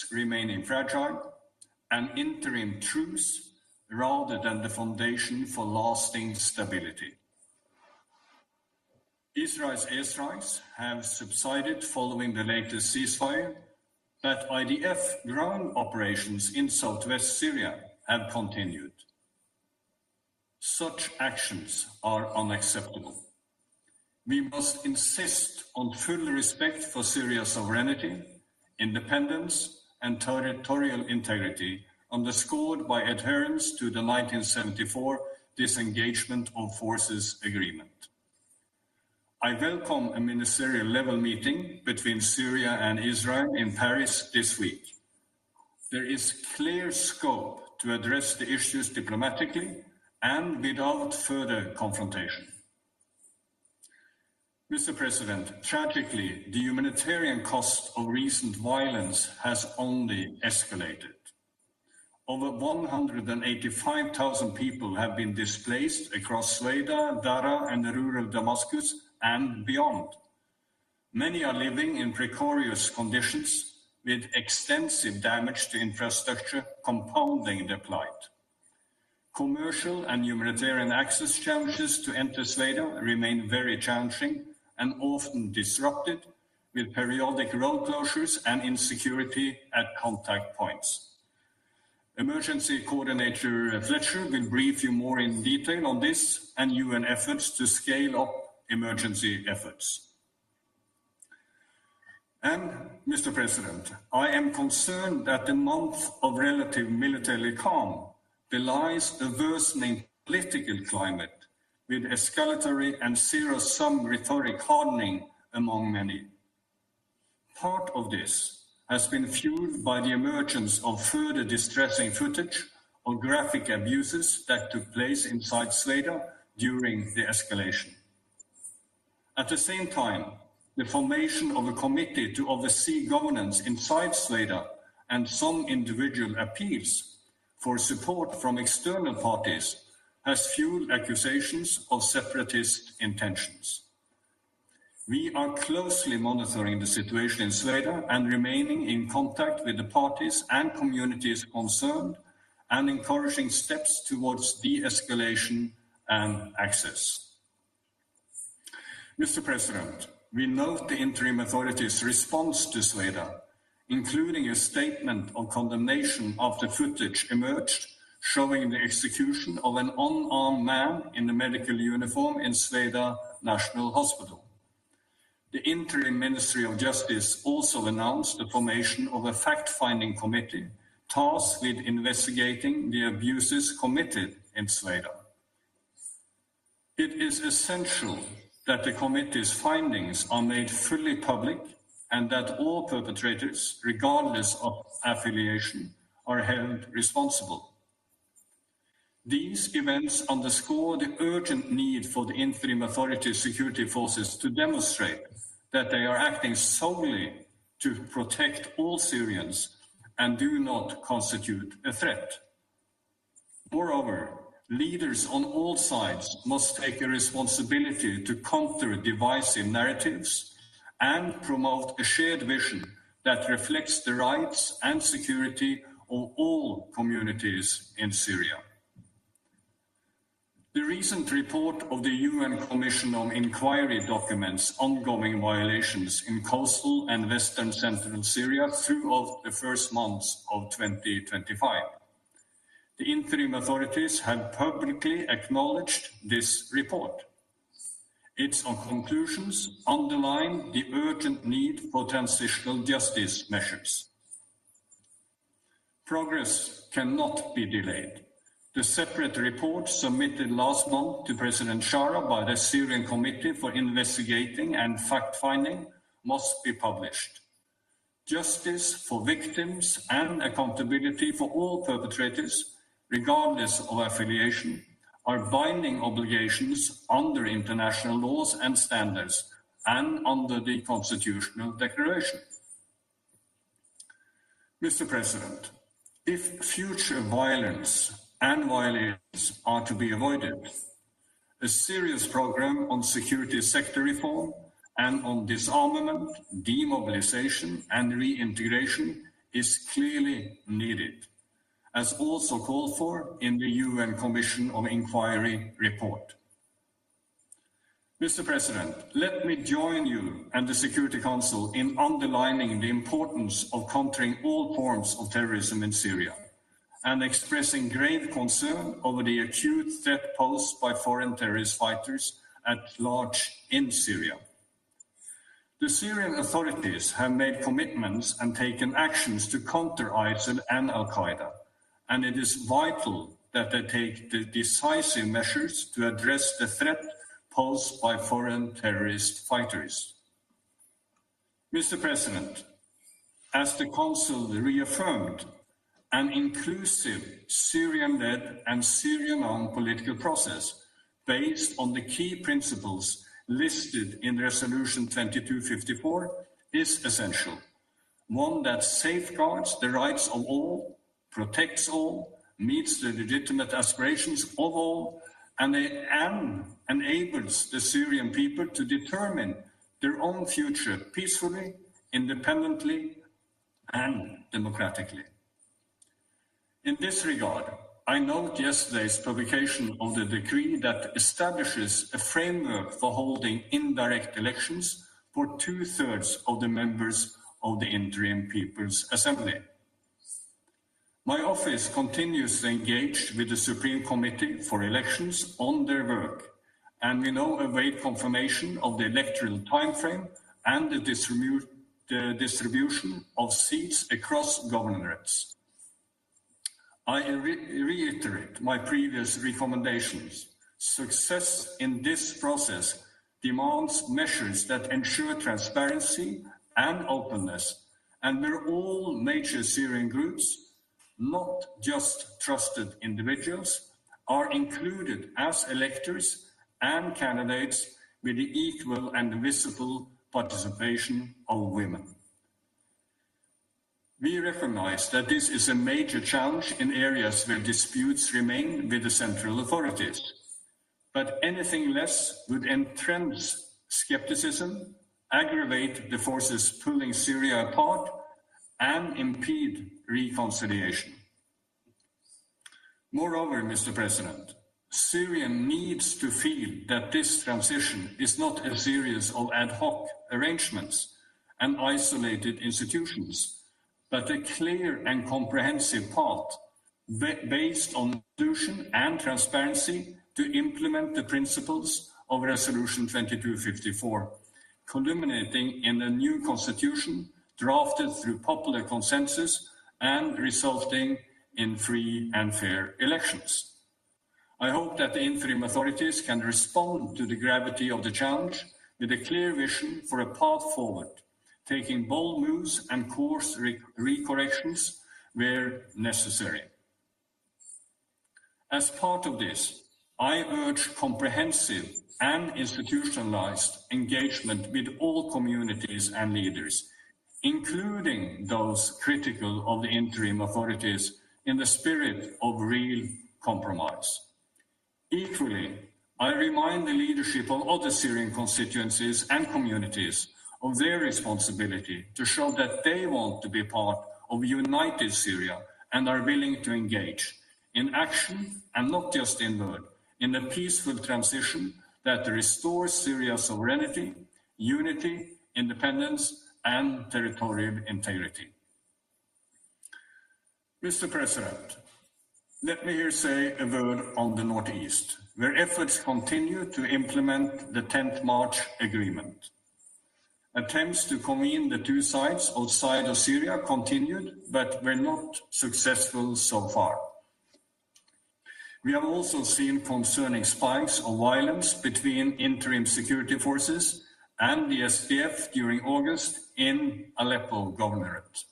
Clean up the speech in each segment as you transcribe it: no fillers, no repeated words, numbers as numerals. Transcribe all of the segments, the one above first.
peace remaining fragile, an interim truce rather than the foundation for lasting stability. Israel's airstrikes have subsided following the latest ceasefire, but IDF ground operations in southwest Syria have continued. Such actions are unacceptable. We must insist on full respect for Syria's sovereignty, independence, and territorial integrity, underscored by adherence to the 1974 Disengagement of Forces Agreement. I welcome a ministerial level meeting between Syria and Israel in Paris this week. There is clear scope to address the issues diplomatically and without further confrontation. Mr. President, tragically, the humanitarian cost of recent violence has only escalated. Over 185,000 people have been displaced across Sweda, Dara, and the rural Damascus and beyond. Many are living in precarious conditions with extensive damage to infrastructure compounding the plight. Commercial and humanitarian access challenges to enter Sweda remain very challenging and often disrupted, with periodic road closures and insecurity at contact points. Emergency Coordinator Fletcher will brief you more in detail on this and UN efforts to scale up emergency efforts. And, Mr. President, I am concerned that the month of relative military calm belies a worsening political climate, with escalatory and zero-sum rhetoric hardening among many. Part of this has been fueled by the emergence of further distressing footage of graphic abuses that took place inside Sweda during the escalation. At the same time, the formation of a committee to oversee governance inside Sweda and some individual appeals for support from external parties has fueled accusations of separatist intentions. We are closely monitoring the situation in Sweda and remaining in contact with the parties and communities concerned and encouraging steps towards de-escalation and access. Mr. President, we note the interim authorities' response to Sweda, including a statement of condemnation after footage emerged showing the execution of an unarmed man in the medical uniform in Sweda National Hospital. The interim Ministry of Justice also announced the formation of a fact-finding committee tasked with investigating the abuses committed in Sweda. It is essential that the committee's findings are made fully public and that all perpetrators, regardless of affiliation, are held responsible. These events underscore the urgent need for the interim authority security forces to demonstrate that they are acting solely to protect all Syrians and do not constitute a threat. Moreover, leaders on all sides must take a responsibility to counter divisive narratives and promote a shared vision that reflects the rights and security of all communities in Syria. The recent report of the UN Commission on Inquiry documents ongoing violations in coastal and western central Syria throughout the first months of 2025. The interim authorities have publicly acknowledged this report. Its conclusions underline the urgent need for transitional justice measures. Progress cannot be delayed. The separate report submitted last month to President Shara by the Syrian Committee for Investigating and Fact-Finding must be published. Justice for victims and accountability for all perpetrators, regardless of affiliation, are binding obligations under international laws and standards and under the Constitutional Declaration. Mr. President, if future violence and violations are to be avoided, a serious program on security sector reform and on disarmament, demobilization and reintegration is clearly needed, as also called for in the UN Commission of Inquiry report. Mr. President, let me join you and the Security Council in underlining the importance of countering all forms of terrorism in Syria and expressing grave concern over the acute threat posed by foreign terrorist fighters at large in Syria. The Syrian authorities have made commitments and taken actions to counter ISIL and Al-Qaeda, and it is vital that they take the decisive measures to address the threat posed by foreign terrorist fighters. Mr. President, as the Council reaffirmed, an inclusive Syrian-led and Syrian-owned political process based on the key principles listed in Resolution 2254 is essential, one that safeguards the rights of all, protects all, meets the legitimate aspirations of all, and enables the Syrian people to determine their own future peacefully, independently, and democratically. In this regard, I note yesterday's publication of the decree that establishes a framework for holding indirect elections for 2/3 of the members of the Interim People's Assembly. My office continues to engage with the Supreme Committee for Elections on their work, and we now await confirmation of the electoral timeframe and the distribution of seats across governorates. I reiterate my previous recommendations. Success in this process demands measures that ensure transparency and openness, and where all major Syrian groups, not just trusted individuals, are included as electors and candidates with the equal and visible participation of women. We recognize that this is a major challenge in areas where disputes remain with the central authorities, but anything less would entrench skepticism, aggravate the forces pulling Syria apart, and impede reconciliation. Moreover, Mr. President, Syria needs to feel that this transition is not a series of ad hoc arrangements and isolated institutions, but a clear and comprehensive path based on inclusion and transparency to implement the principles of Resolution 2254, culminating in a new constitution drafted through popular consensus and resulting in free and fair elections. I hope that the interim authorities can respond to the gravity of the challenge with a clear vision for a path forward, taking bold moves and course recorrections where necessary. As part of this, I urge comprehensive and institutionalized engagement with all communities and leaders, including those critical of the interim authorities, in the spirit of real compromise. Equally, I remind the leadership of other Syrian constituencies and communities of their responsibility to show that they want to be part of united Syria and are willing to engage in action and not just in word, in a peaceful transition that restores Syria's sovereignty, unity, independence, and territorial integrity. Mr. President, let me here say a word on the Northeast, where efforts continue to implement the 10th March agreement. Attempts to convene the two sides outside of Syria continued, but were not successful so far. We have also seen concerning spikes of violence between interim security forces and the SDF during August in Aleppo Governorate.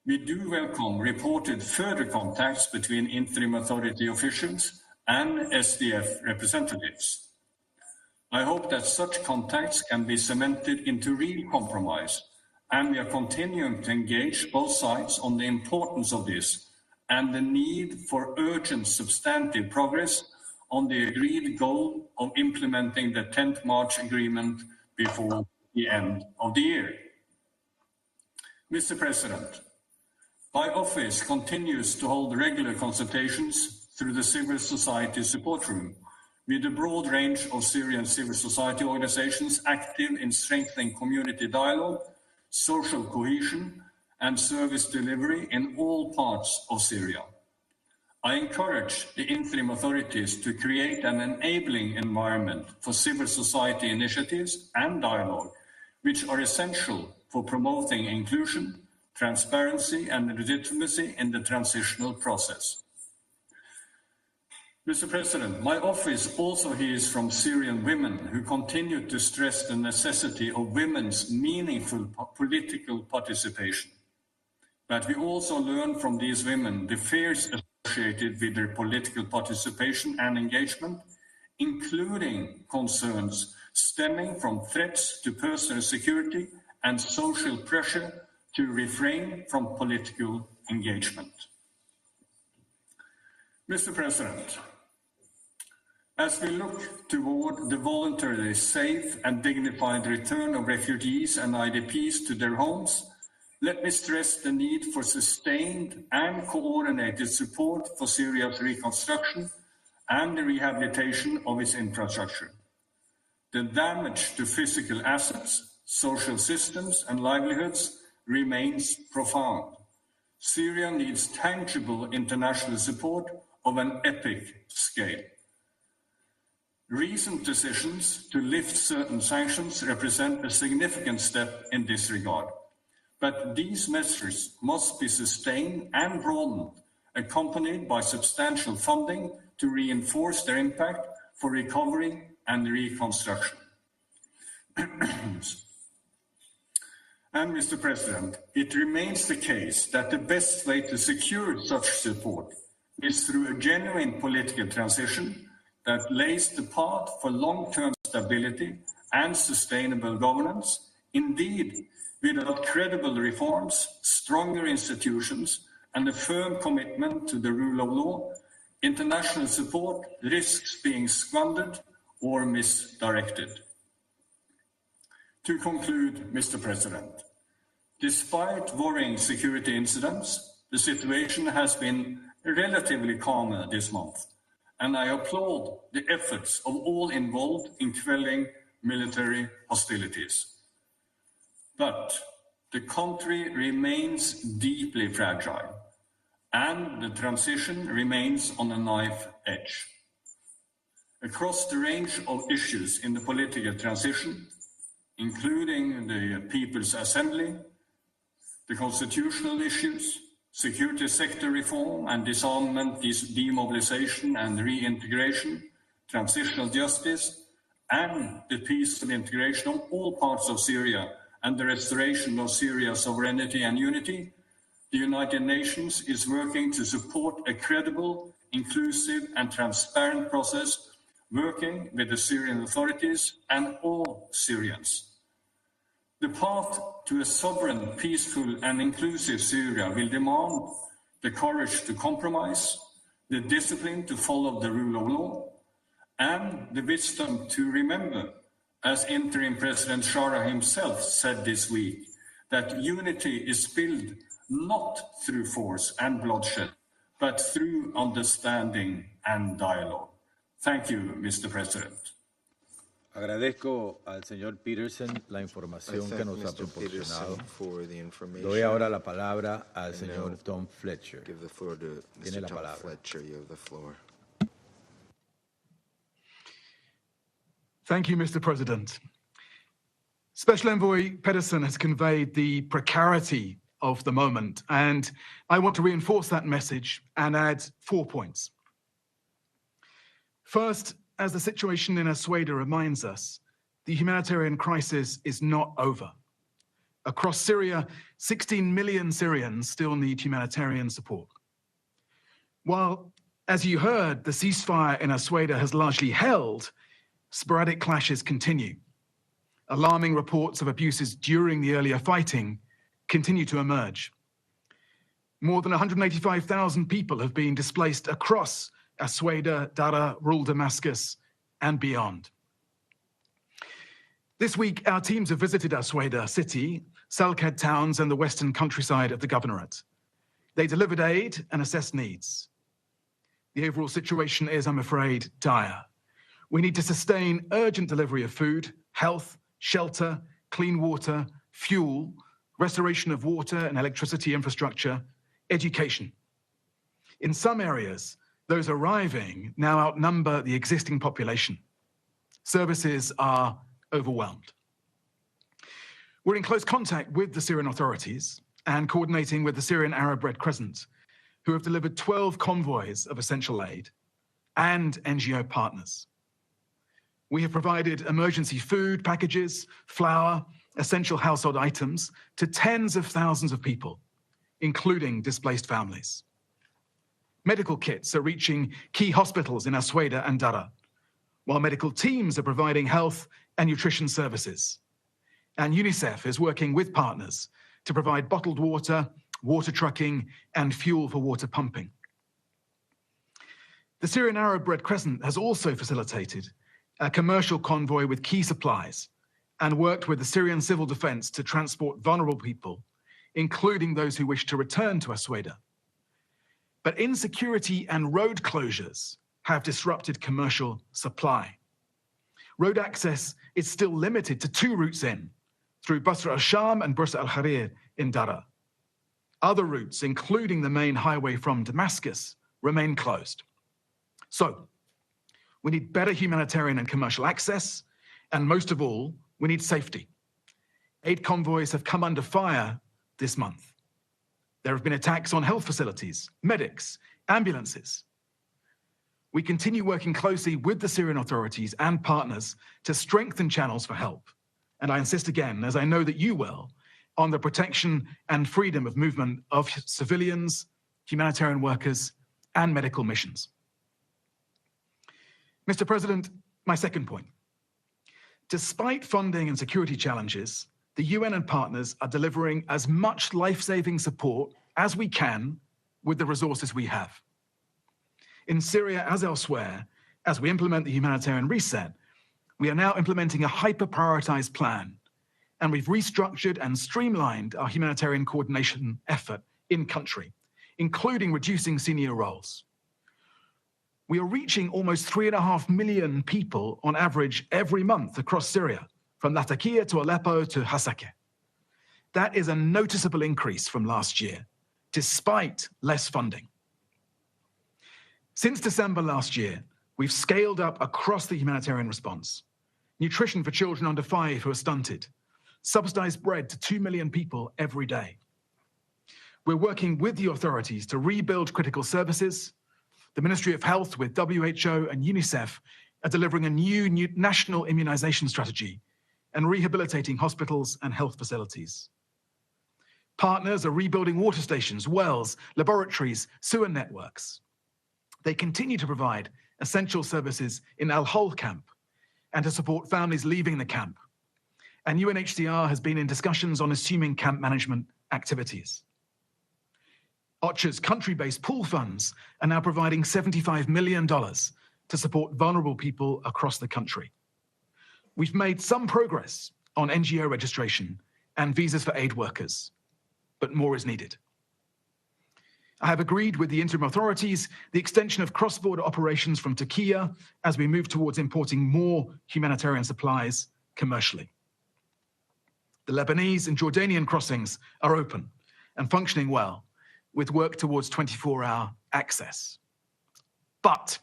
We do welcome reported further contacts between interim authority officials and SDF representatives. I hope that such contacts can be cemented into real compromise, and we are continuing to engage both sides on the importance of this and the need for urgent substantive progress on the agreed goal of implementing the 10th March agreement before the end of the year. Mr. President, My office continues to hold regular consultations through the Civil Society Support Room with a broad range of Syrian civil society organizations active in strengthening community dialogue, social cohesion, and service delivery in all parts of Syria. I encourage the interim authorities to create an enabling environment for civil society initiatives and dialogue, which are essential for promoting inclusion, transparency, and legitimacy in the transitional process. Mr. President, my office also hears from Syrian women who continue to stress the necessity of women's meaningful political participation. But we also learn from these women the fears associated with their political participation and engagement, including concerns stemming from threats to personal security and social pressure to refrain from political engagement. Mr. President, as we look toward the voluntarily safe and dignified return of refugees and IDPs to their homes, let me stress the need for sustained and coordinated support for Syria's reconstruction and the rehabilitation of its infrastructure. The damage to physical assets, social systems, and livelihoods remains profound. Syria needs tangible international support of an epic scale. Recent decisions to lift certain sanctions represent a significant step in this regard. But these measures must be sustained and broadened, accompanied by substantial funding to reinforce their impact for recovery and reconstruction. And Mr. President, it remains the case that the best way to secure such support is through a genuine political transition that lays the path for long-term stability and sustainable governance. Indeed, without credible reforms, stronger institutions, and a firm commitment to the rule of law, international support risks being squandered or misdirected. To conclude, Mr. President, despite worrying security incidents, the situation has been relatively calmer this month, and I applaud the efforts of all involved in quelling military hostilities. But the country remains deeply fragile, and the transition remains on a knife edge. Across the range of issues in the political transition, including the People's Assembly, the constitutional issues, security sector reform and disarmament, demobilization and reintegration, transitional justice, and the peaceful integration of all parts of Syria and the restoration of Syria's sovereignty and unity, the United Nations is working to support a credible, inclusive and transparent process, working with the Syrian authorities and all Syrians. The path to a sovereign, peaceful and inclusive Syria will demand the courage to compromise, the discipline to follow the rule of law, and the wisdom to remember, as interim President Shara himself said this week, that unity is built not through force and bloodshed, but through understanding and dialogue. Thank you, Mr. President. Agradezco al señor Peterson la información que nos ha proporcionado. Doy ahora la palabra al señor Tom Fletcher. Tiene la palabra. Thank you, Mr. President. Special Envoy Pedersen has conveyed the precarity of the moment, and I want to reinforce that message and add 4 points. First, as the situation in Asweda reminds us, the humanitarian crisis is not over. Across Syria, 16 million Syrians still need humanitarian support. While, as you heard, the ceasefire in Asweda has largely held, sporadic clashes continue. Alarming reports of abuses during the earlier fighting continue to emerge. More than 185,000 people have been displaced across Asweda, Dara, rural Damascus, and beyond. This week, our teams have visited Asweda city, Salkad towns, and the western countryside of the governorate. They delivered aid and assessed needs. The overall situation is, I'm afraid, dire. We need to sustain urgent delivery of food, health, shelter, clean water, fuel, restoration of water and electricity infrastructure, education. In some areas, those arriving now outnumber the existing population. Services are overwhelmed. We're in close contact with the Syrian authorities and coordinating with the Syrian Arab Red Crescent, who have delivered 12 convoys of essential aid, and NGO partners. We have provided emergency food packages, flour, essential household items to tens of thousands of people, including displaced families. Medical kits are reaching key hospitals in Asweda and Dara, while medical teams are providing health and nutrition services. And UNICEF is working with partners to provide bottled water, water trucking, and fuel for water pumping. The Syrian Arab Red Crescent has also facilitated a commercial convoy with key supplies and worked with the Syrian Civil Defense to transport vulnerable people, including those who wish to return to Asweda. But insecurity and road closures have disrupted commercial supply. Road access is still limited to 2 routes in, through Basra al-Sham and Bursa al-Harir in Dara. Other routes, including the main highway from Damascus, remain closed. So, we need better humanitarian and commercial access, and most of all, we need safety. Aid convoys have come under fire this month. There have been attacks on health facilities, medics, ambulances. We continue working closely with the Syrian authorities and partners to strengthen channels for help. And I insist again, as I know that you will, on the protection and freedom of movement of civilians, humanitarian workers, and medical missions. Mr. President, my second point. Despite funding and security challenges, the UN and partners are delivering as much life-saving support as we can with the resources we have. In Syria, as elsewhere, as we implement the humanitarian reset, we are now implementing a hyper-prioritized plan, and we've restructured and streamlined our humanitarian coordination effort in country, including reducing senior roles. We are reaching almost 3.5 million people on average every month across Syria, from Latakia to Aleppo to Hasakeh. That is a noticeable increase from last year, despite less funding. Since December last year, we've scaled up across the humanitarian response. Nutrition for children under 5 who are stunted, subsidized bread to 2 million people every day. We're working with the authorities to rebuild critical services. The Ministry of Health with WHO and UNICEF are delivering a new national immunization strategy and rehabilitating hospitals and health facilities. Partners are rebuilding water stations, wells, laboratories, sewer networks. They continue to provide essential services in Al-Hol camp and to support families leaving the camp. And UNHCR has been in discussions on assuming camp management activities. OCHA's country-based pool funds are now providing $75 million to support vulnerable people across the country. We've made some progress on NGO registration and visas for aid workers, but more is needed. I have agreed with the interim authorities the extension of cross-border operations from Turkey as we move towards importing more humanitarian supplies commercially. The Lebanese and Jordanian crossings are open and functioning well, with work towards 24-hour access. But,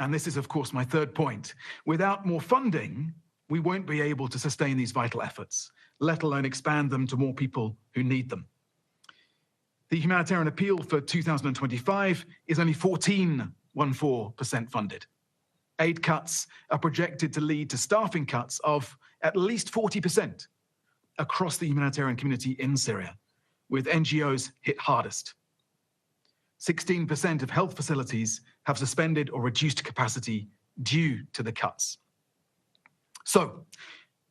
and this is of course my third point, without more funding, we won't be able to sustain these vital efforts, let alone expand them to more people who need them. The humanitarian appeal for 2025 is only 14% funded. Aid cuts are projected to lead to staffing cuts of at least 40% across the humanitarian community in Syria, with NGOs hit hardest. 16% of health facilities have suspended or reduced capacity due to the cuts. So,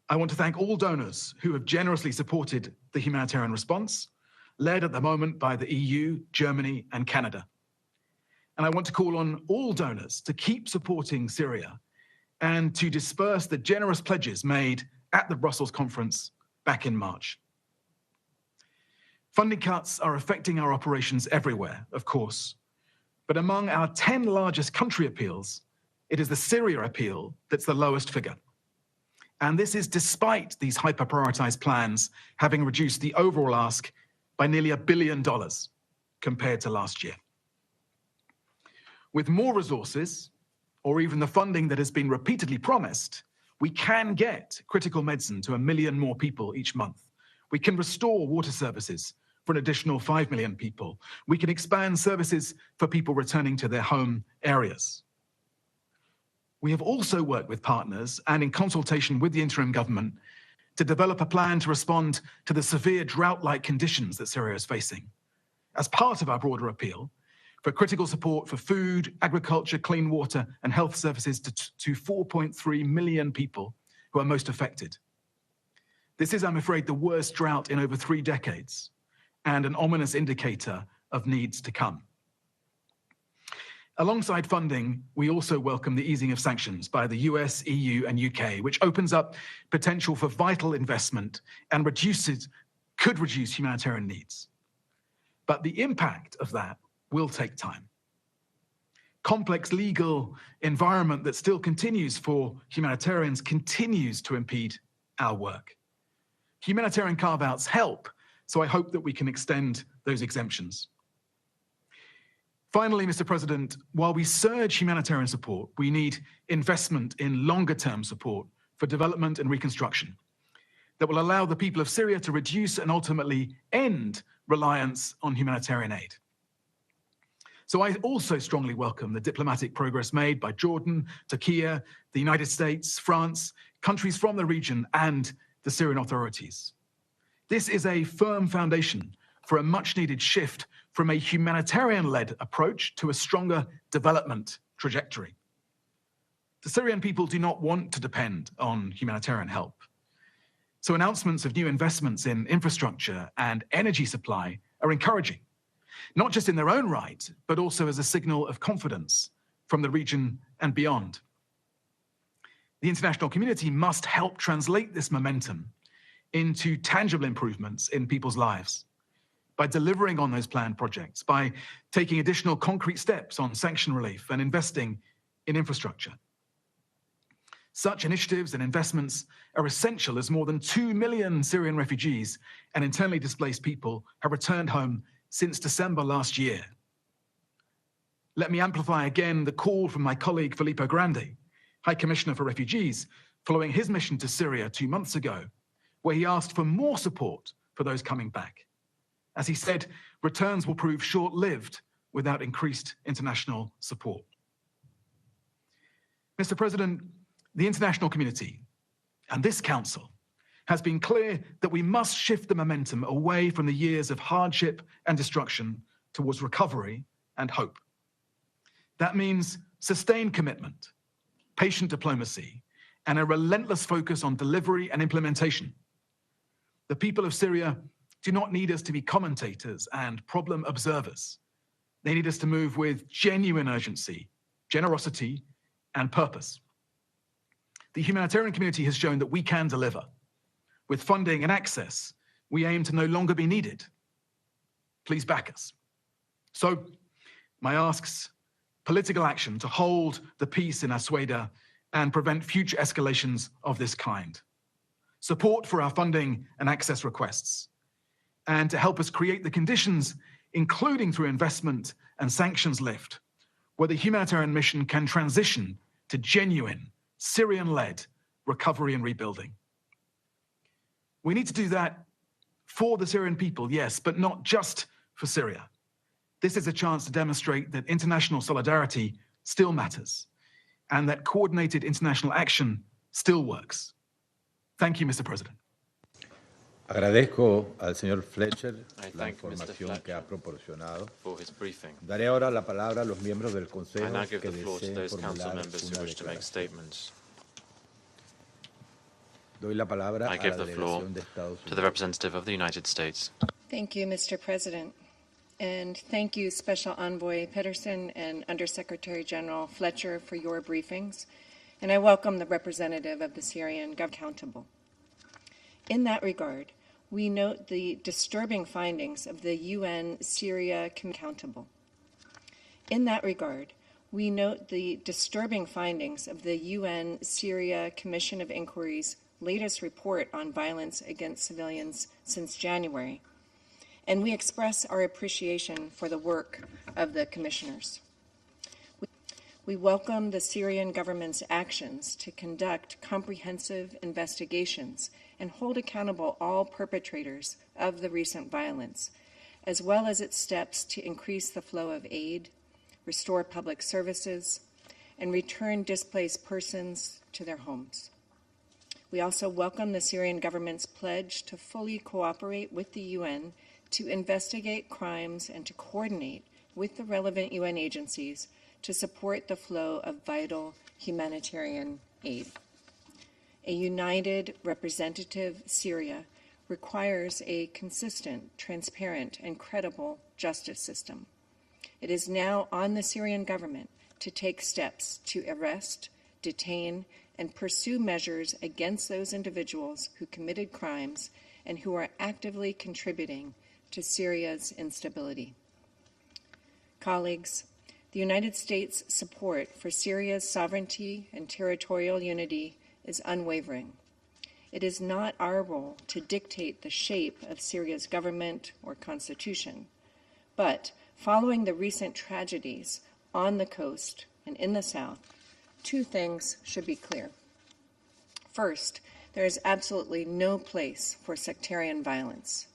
I want to thank all donors who have generously supported the humanitarian response, led at the moment by the EU, Germany, and Canada. And I want to call on all donors to keep supporting Syria and to disperse the generous pledges made at the Brussels conference back in March. Funding cuts are affecting our operations everywhere, of course. But among our 10 largest country appeals, it is the Syria appeal that's the lowest figure. And this is despite these hyper-prioritized plans having reduced the overall ask by nearly $1 billion compared to last year. With more resources, or even the funding that has been repeatedly promised, we can get critical medicine to 1 million more people each month. We can restore water services for an additional 5 million people. We can expand services for people returning to their home areas. We have also worked with partners and in consultation with the interim government to develop a plan to respond to the severe drought-like conditions that Syria is facing. As part of our broader appeal for critical support for food, agriculture, clean water, and health services to 4.3 million people who are most affected. This is, I'm afraid, the worst drought in over 3 decades and an ominous indicator of needs to come. Alongside funding, we also welcome the easing of sanctions by the US, EU, and UK, which opens up potential for vital investment and could reduce humanitarian needs. But the impact of that will take time. Complex legal environment that still continues for humanitarians continues to impede our work. Humanitarian carve-outs help, so I hope that we can extend those exemptions. Finally, Mr. President, while we surge humanitarian support, we need investment in longer-term support for development and reconstruction that will allow the people of Syria to reduce and ultimately end reliance on humanitarian aid. So I also strongly welcome the diplomatic progress made by Jordan, Turkey, the United States, France, countries from the region, and the Syrian authorities. This is a firm foundation for a much-needed shift from a humanitarian-led approach to a stronger development trajectory. The Syrian people do not want to depend on humanitarian help. So announcements of new investments in infrastructure and energy supply are encouraging, not just in their own right, but also as a signal of confidence from the region and beyond. The international community must help translate this momentum into tangible improvements in people's lives by delivering on those planned projects, by taking additional concrete steps on sanction relief and investing in infrastructure. Such initiatives and investments are essential as more than 2 million Syrian refugees and internally displaced people have returned home since December last year. Let me amplify again the call from my colleague Filippo Grandi, High Commissioner for Refugees, following his mission to Syria 2 months ago, where he asked for more support for those coming back. As he said, returns will prove short-lived without increased international support. Mr. President, the international community and this Council has been clear that we must shift the momentum away from the years of hardship and destruction towards recovery and hope. That means sustained commitment, patient diplomacy, and a relentless focus on delivery and implementation. The people of Syria do not need us to be commentators and problem observers. They need us to move with genuine urgency, generosity, and purpose. The humanitarian community has shown that we can deliver. With funding and access, we aim to no longer be needed. Please back us. So, my asks, political action to hold the peace in Asweda and prevent future escalations of this kind. Support for our funding and access requests, and to help us create the conditions, including through investment and sanctions lift, where the humanitarian mission can transition to genuine, Syrian-led recovery and rebuilding. We need to do that for the Syrian people, yes, but not just for Syria. This is a chance to demonstrate that international solidarity still matters and that coordinated international action still works. Thank you, Mr. President. Agradezco al señor Fletcher la información que ha proporcionado. Daré ahora la palabra a los miembros del Consejo que deseen formular una declaración. Doy la palabra a la delegación de Estados Unidos. To the representative of the United States. Thank you, Mr. President. And thank you, Special Envoy Pedersen and Undersecretary General Fletcher, for your briefings. And I welcome the representative of the Syrian government accountable. In that regard, we note the disturbing findings of the UN Syria accountable. In that regard, we note the disturbing findings of the UN Syria Commission of Inquiry's latest report on violence against civilians since January, and we express our appreciation for the work of the commissioners. We welcome the Syrian government's actions to conduct comprehensive investigations and hold accountable all perpetrators of the recent violence, as well as its steps to increase the flow of aid, restore public services, and return displaced persons to their homes. We also welcome the Syrian government's pledge to fully cooperate with the UN to investigate crimes and to coordinate with the relevant UN agencies to support the flow of vital humanitarian aid. A united, representative Syria requires a consistent, transparent, and credible justice system. It is now on the Syrian government to take steps to arrest, detain, and pursue measures against those individuals who committed crimes and who are actively contributing to Syria's instability. Colleagues, the United States' support for Syria's sovereignty and territorial unity is unwavering. It is not our role to dictate the shape of Syria's government or constitution, but following the recent tragedies on the coast and in the south, two things should be clear. First, there is absolutely no place for sectarian violence.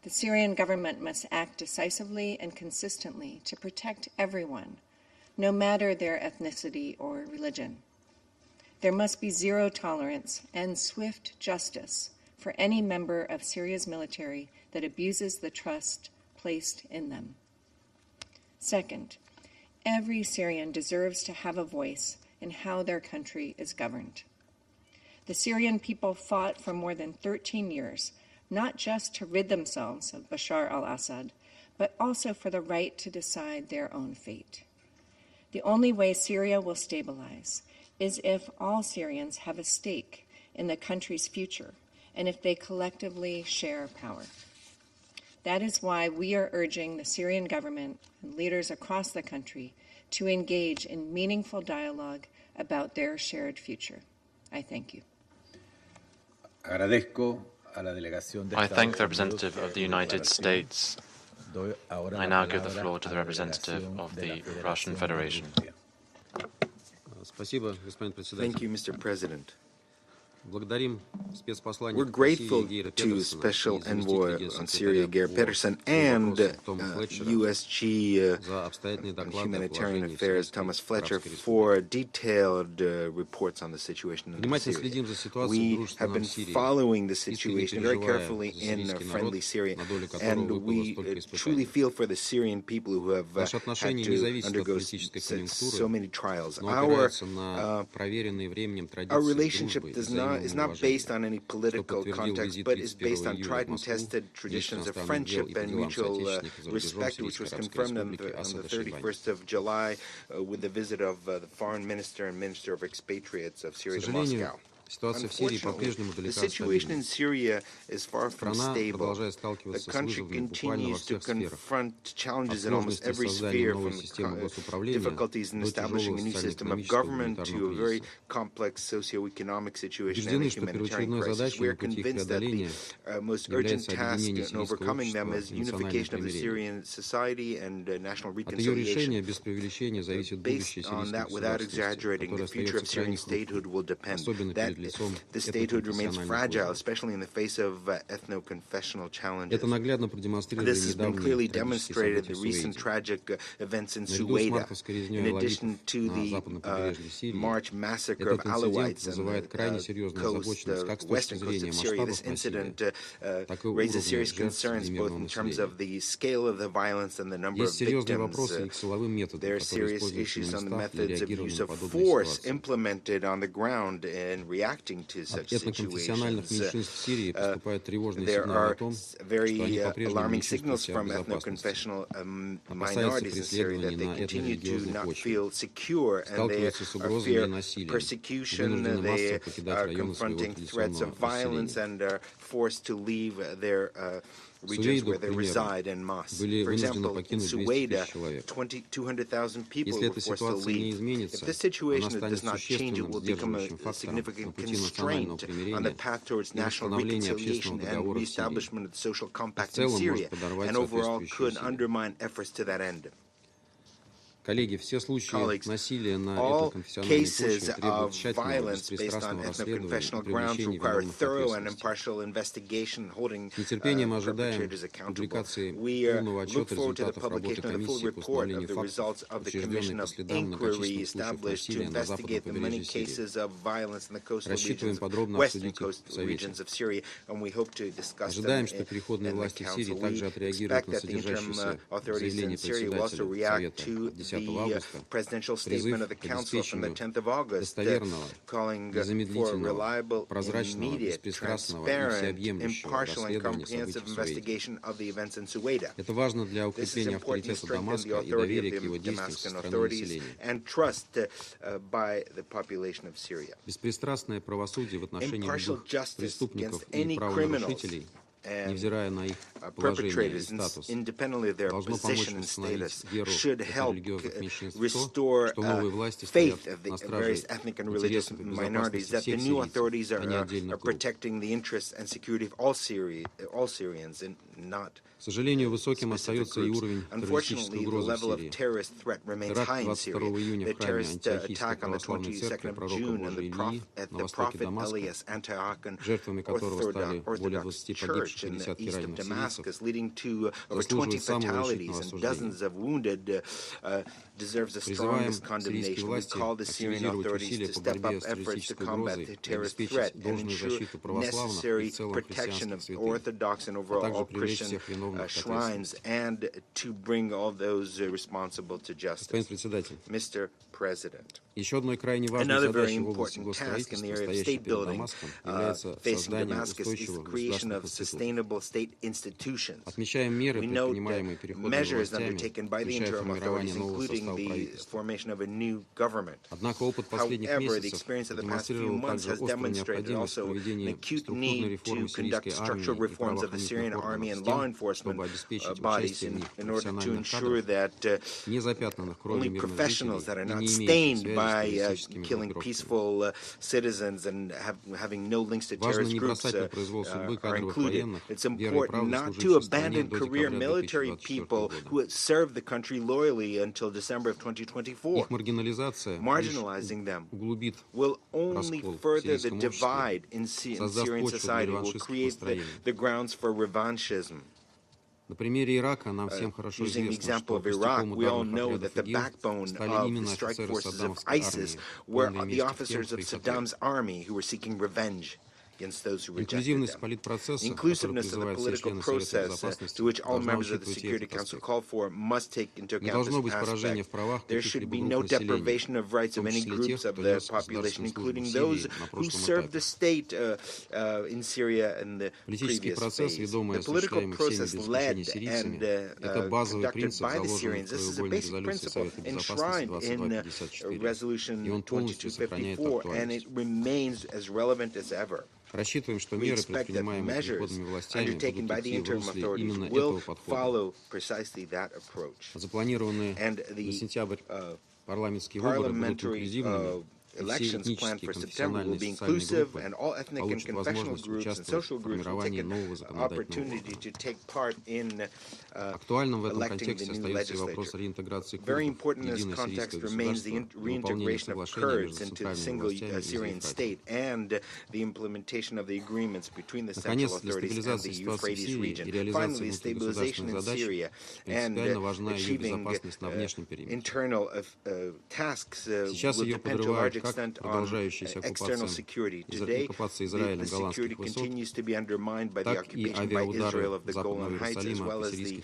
The Syrian government must act decisively and consistently to protect everyone, no matter their ethnicity or religion. There must be zero tolerance and swift justice for any member of Syria's military that abuses the trust placed in them. Second, every Syrian deserves to have a voice in how their country is governed. The Syrian people fought for more than 13 years, not just to rid themselves of Bashar al-Assad, but also for the right to decide their own fate. The only way Syria will stabilize is if all Syrians have a stake in the country's future and if they collectively share power. That is why we are urging the Syrian government and leaders across the country to engage in meaningful dialogue about their shared future. I thank you. I thank the representative of the United States. I now give the floor to the representative of the Russian Federation. Thank you, Mr. President. We're grateful to Special Envoy on Syria, Geir Pedersen, and USG on Humanitarian Affairs, Thomas Fletcher, for detailed reports on the situation in Syria. We have been following the situation very carefully in friendly Syria, and we truly feel for the Syrian people who have had to undergo so many trials. Our relationship is not based on any political context, but is based on tried and tested traditions of friendship and mutual respect, which was confirmed on the 31st of July with the visit of the foreign minister and minister of expatriates of Syria to Moscow. Unfortunately, the situation in Syria is far from stable. The country continues to confront challenges in almost every sphere, from difficulties in establishing a new system of government to a very complex socio-economic situation and a humanitarian crisis. We are convinced that the most urgent task in overcoming them is unification of the Syrian society and national reconciliation. Based on that, without exaggerating, the future of Syrian statehood will depend. That the statehood remains fragile, especially in the face of ethno-confessional challenges. This has been clearly demonstrated in the recent tragic events in Sueda. In addition to the March massacre of Alawites on the western coast of Syria, this incident raises serious concerns both in terms of the scale of the violence and the number of victims. There are serious issues on the methods of use of force implemented on the ground in reality. reacting to such situations. There are very alarming signals from ethno-confessional minorities in Syria that they continue to not feel secure, and they fear persecution. They are confronting threats of violence and are forced to leave their regions where they reside en masse. For example, in Sueda, 200,000 people were forced to leave. If this situation does not change, it will become a significant constraint on the path towards national reconciliation and reestablishment of the social compact in Syria, and overall could undermine efforts to that end. Colleagues, all cases of violence based on ethno-confessional grounds require thorough and impartial investigation, holding perpetrators accountable. We look forward to the publication of the full report of the results of the Commission of Inquiry established to investigate the many cases of violence in the coastal regions, western coastal regions of Syria, and we hope to discuss them in the Council. We expect that the interim authorities in Syria will also react to the presidential statement of the Council from the 10th of August calling for a reliable, immediate, transparent, impartial and comprehensive investigation of the events in Sueda. This is important to strengthen the authority of the Damascus authorities and trust by the population of Syria. Impartial justice against any criminals and perpetrators, independently of their position and status, should help restore faith of the various ethnic and religious minorities that the new authorities are protecting the interests and security of all Syrians and not specific groups. Unfortunately, the level of terrorist threat remains high in Syria. The terrorist attack on the 22nd of June at the Prophet Elias Antiochian Orthodox Church in the east of Damascus, leading to over 20 fatalities and dozens of wounded, deserves the strongest condemnation. We call the Syrian authorities to step up efforts to combat the terrorist threat and ensure necessary protection of Orthodox and overall Christian shrines, and to bring all those responsible to justice. Mr. President, another very important task in the area of state building facing Damascus is the creation of sustainable state institutions. We note measures undertaken by the interim authorities, including the formation of a new government. However, the experience of the past few months has demonstrated also an acute need to conduct structural reforms of the Syrian army and law enforcement bodies in order to ensure that only professionals that are not stained by killing peaceful citizens and having no links to terrorist groups are included. It's important not to abandon career military people who served the country loyally until December of 2024. Marginalizing them will only further the divide in Syrian society, will create the grounds for revanchism. Using the example of Iraq, we all know that the backbone of the strike forces of ISIS were the officers of Saddam's army who were seeking revenge against those who rejected them. Inclusiveness of the political process to which all members of the Security Council call for must take into account this aspect. There should be no deprivation of rights of any groups of the population, including those who served the state in Syria in the previous phase. The political process led and conducted by the Syrians, this is a basic principle enshrined in Resolution 2254, and it remains as relevant as ever. We expect that measures undertaken by the interim authorities will follow precisely that approach. And the parliamentary elections planned for September will be inclusive, and all ethnic and confessional groups and social groups will take an opportunity to take part in electing the new legislature. Very important in this context remains the reintegration of Kurds into the single Syrian state and the implementation of the agreements between the central authorities and the Euphrates region. Finally, stabilization in Syria and achieving internal tasks will depend to a large extent on external security. Today, the security continues to be undermined by the occupation by Israel of the Golan Heights, as well as the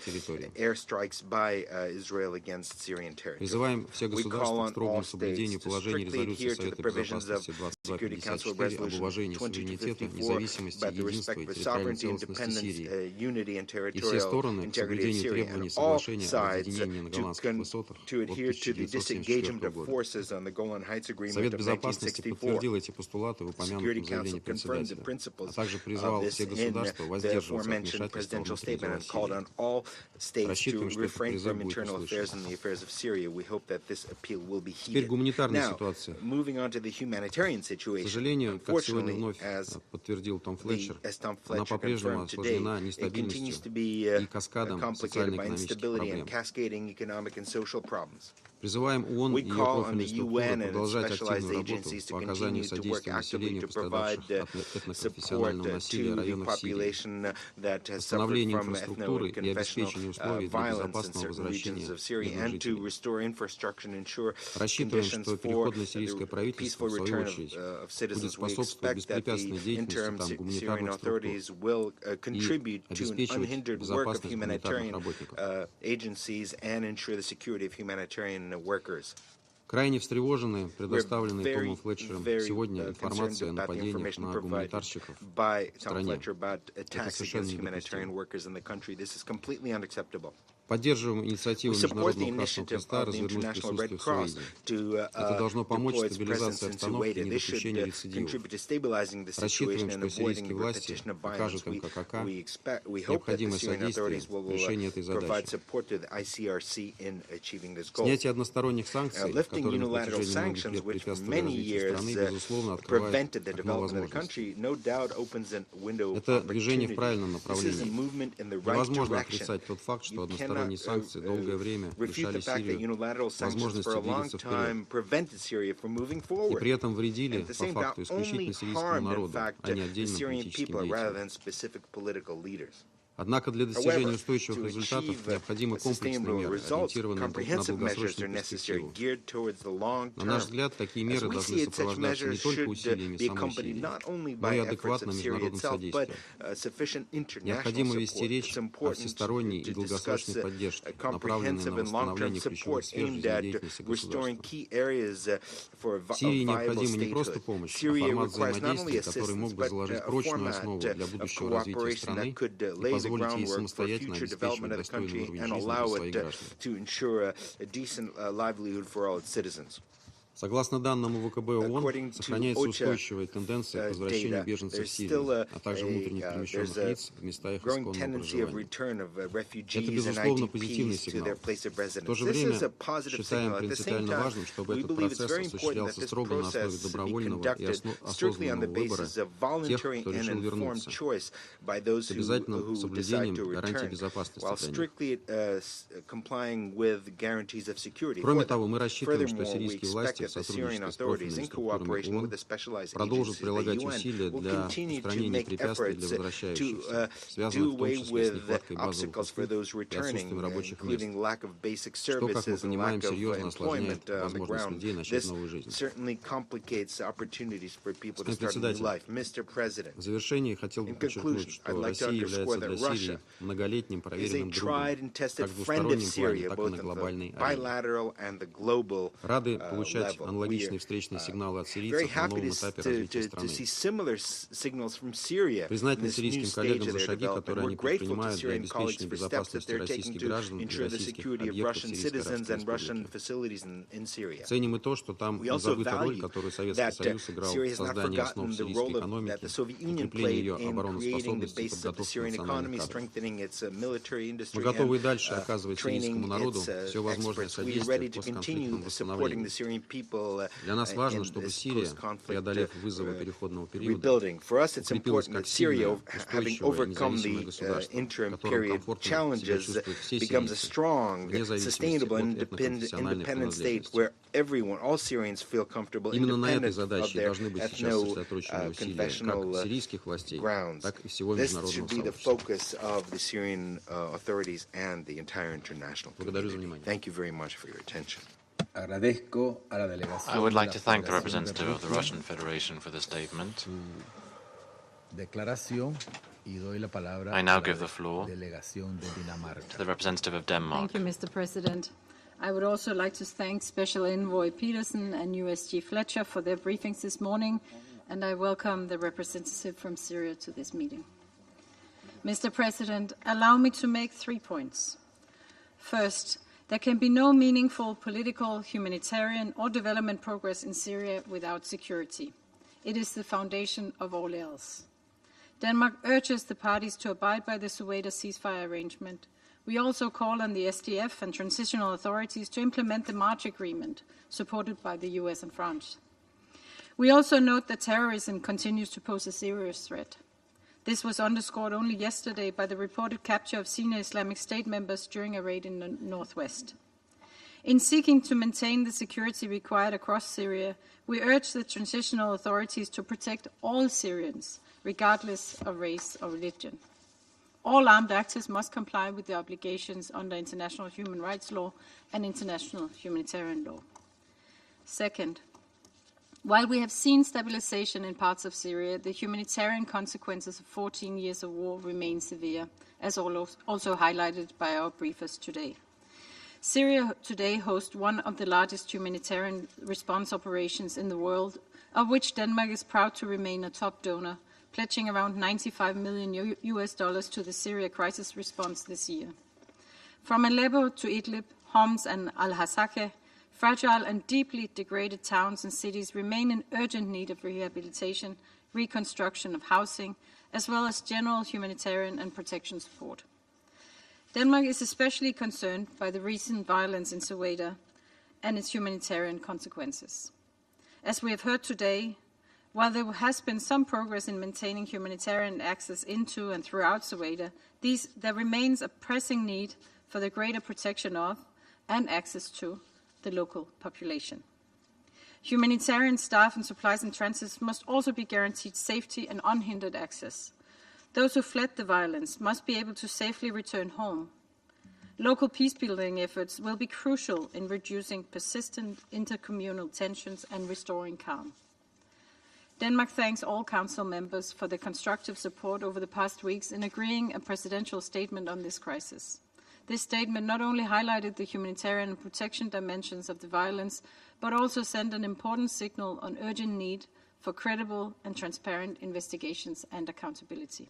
airstrikes by Israel against Syrian territory. We call on all states to strictly adhere to the provisions of Security Council Resolution 2254 about the respect for sovereignty, independence, unity, and territorial integrity of Syria, and all sides to adhere to the disengagement of forces on the Golan Heights Agreement of 1964. The Security Council confirmed the principles of this in the aforementioned presidential statement and called on all states to refrain from internal affairs and the affairs of Syria. We hope that this appeal will be heeded. Now, moving on to the humanitarian situation. Unfortunately, as Tom Fletcher confirmed today, it continues to be complicated by instability and cascading economic and social problems. We call on the UN and its specialized agencies to continue to work actively to provide support to the population that has suffered from ethno and confessional violence in certain regions of Syria, and to restore infrastructure and ensure conditions for the peaceful return of citizens. We expect that the interim Syrian authorities will contribute to an unhindered work of humanitarian agencies and ensure the security of humanitarian workers. Крайне встревожены предоставленной Томом Флетчером сегодня информацией о нападениях на гуманитарщиков в стране. Это совершенно недопустимо. Поддерживаем инициативу Международного Красного Креста развернуть присутствие в Суэзе. Это должно помочь стабилизации обстановки и недопущению рецидивов. Рассчитываем, что сирийские власти покажут МКК необходимое содействие в решении этой задачи. Снятие односторонних санкций, которые на протяжении многих лет препятствовали развитию страны, безусловно, открывает окно возможностей. Это движение в правильном направлении. Невозможно отрицать тот факт, что односторонние санкции долгое время лишали Сирию возможности двигаться вперед и при этом вредили по факту исключительно сирийскому народу, а не отдельным политическим деятелям. Однако для достижения устойчивых результатов необходимы комплексные меры, ориентированные на долгосрочную перспективу. На наш взгляд, такие меры должны сопровождаться не только усилиями самой Сирии, но и адекватным международным содействием. Необходимо вести речь о всесторонней и долгосрочной поддержке, направленной на восстановление ключевых сфер жизнедеятельности государства. Сирии необходима не просто помощь, а формат взаимодействия, который мог бы заложить прочную основу для будущего развития страны и позволить ей самостоятельно обеспечивать достойный уровень жизни для своих граждан. Согласно данным ВКБ ООН, сохраняется устойчивая тенденция к возвращению беженцев в Сирию, а также внутренних перемещенных лиц в места их исконного проживания. Это, безусловно, позитивный сигнал. В то же время считаем принципиально важным, чтобы этот процесс осуществлялся строго на основе добровольного и осознанного выбора тех, кто решил вернуться, с обязательным соблюдением гарантий безопасности для них. Кроме того, мы рассчитываем, что сирийские власти в сотрудничестве с профильными структурами ООН продолжат прилагать усилия для устранения препятствий для возвращающихся, связанных в том числе с нехваткой базовых услуг и отсутствием рабочих мест, что, как мы понимаем, серьезно осложняет возможность людей начать новую жизнь. Господин председатель, в завершении хотел бы подчеркнуть, что Россия является для Сирии многолетним проверенным другом, как в двустороннем плане, так и на глобальной арене. Рады получать аналогичные встречные сигналы от сирийцев на новом этапе развития страны. Признательны сирийским коллегам за шаги, которые они предпринимают для обеспечения безопасности российских граждан и российских объектов Сирийской Республики. Ценим и то, что там не забыта роль, которую Советский Союз играл в создании основ сирийской экономики, укреплении ее обороноспособности и подготовке национальных кадров. Мы готовы и дальше оказывать сирийскому народу все возможное содействие в постконфликтном восстановлении. Для нас важно, чтобы Сирия, преодолев вызовы переходного периода, укрепилась как сильное, устойчивое и независимое государство, в котором комфортно себя чувствуют все сирийцы, вне зависимости от этноконфессиональной принадлежности. Именно на этой задаче и должны быть сейчас сосредоточены усилия как сирийских властей, так и всего международного сообщества. Благодарю за внимание. I would like to thank the representative of the Russian Federation for the statement. I now give the floor to the representative of Denmark. Thank you, Mr. President. I would also like to thank Special Envoy Peterson and USG Fletcher for their briefings this morning, and I welcome the representative from Syria to this meeting. Mr. President, allow me to make 3 points. First, there can be no meaningful political, humanitarian, or development progress in Syria without security. It is the foundation of all else. Denmark urges the parties to abide by the Soweto ceasefire arrangement. We also call on the SDF and transitional authorities to implement the March Agreement, supported by the US and France. We also note that terrorism continues to pose a serious threat. This was underscored only yesterday by the reported capture of senior Islamic State members during a raid in the northwest. In seeking to maintain the security required across Syria, we urge the transitional authorities to protect all Syrians, regardless of race or religion. All armed actors must comply with the obligations under international human rights law and international humanitarian law. Second, while we have seen stabilization in parts of Syria, the humanitarian consequences of 14 years of war remain severe, as also highlighted by our briefers today. Syria today hosts one of the largest humanitarian response operations in the world, of which Denmark is proud to remain a top donor, pledging around $95 million US to the Syria crisis response this year. From Aleppo to Idlib, Homs and Al-Hasakah, fragile and deeply degraded towns and cities remain in urgent need of rehabilitation, reconstruction of housing, as well as general humanitarian and protection support. Denmark is especially concerned by the recent violence in Soweto and its humanitarian consequences. As we have heard today, while there has been some progress in maintaining humanitarian access into and throughout Soweto, there remains a pressing need for the greater protection of and access to the local population. Humanitarian staff and supplies in transit must also be guaranteed safety and unhindered access. Those who fled the violence must be able to safely return home. Local peacebuilding efforts will be crucial in reducing persistent intercommunal tensions and restoring calm. Denmark thanks all Council members for their constructive support over the past weeks in agreeing a presidential statement on this crisis. This statement not only highlighted the humanitarian and protection dimensions of the violence, but also sent an important signal on urgent need for credible and transparent investigations and accountability.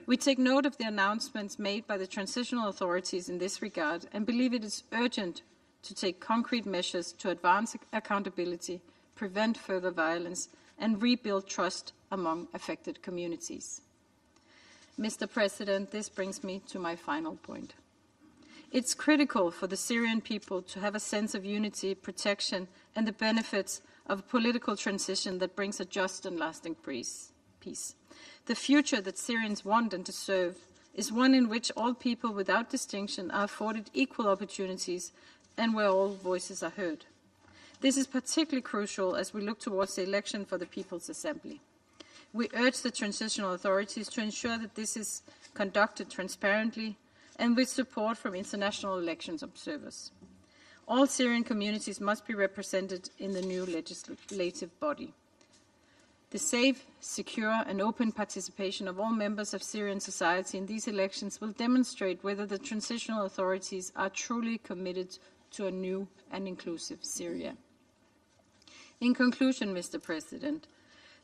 We take note of the announcements made by the transitional authorities in this regard and believe it is urgent to take concrete measures to advance accountability, prevent further violence, and rebuild trust among affected communities. Mr. President, this brings me to my final point. It's critical for the Syrian people to have a sense of unity, protection, and the benefits of a political transition that brings a just and lasting peace. The future that Syrians want and deserve is one in which all people without distinction are afforded equal opportunities and where all voices are heard. This is particularly crucial as we look towards the election for the People's Assembly. We urge the transitional authorities to ensure that this is conducted transparently and with support from international elections observers. All Syrian communities must be represented in the new legislative body. The safe, secure, and open participation of all members of Syrian society in these elections will demonstrate whether the transitional authorities are truly committed to a new and inclusive Syria. In conclusion, Mr. President,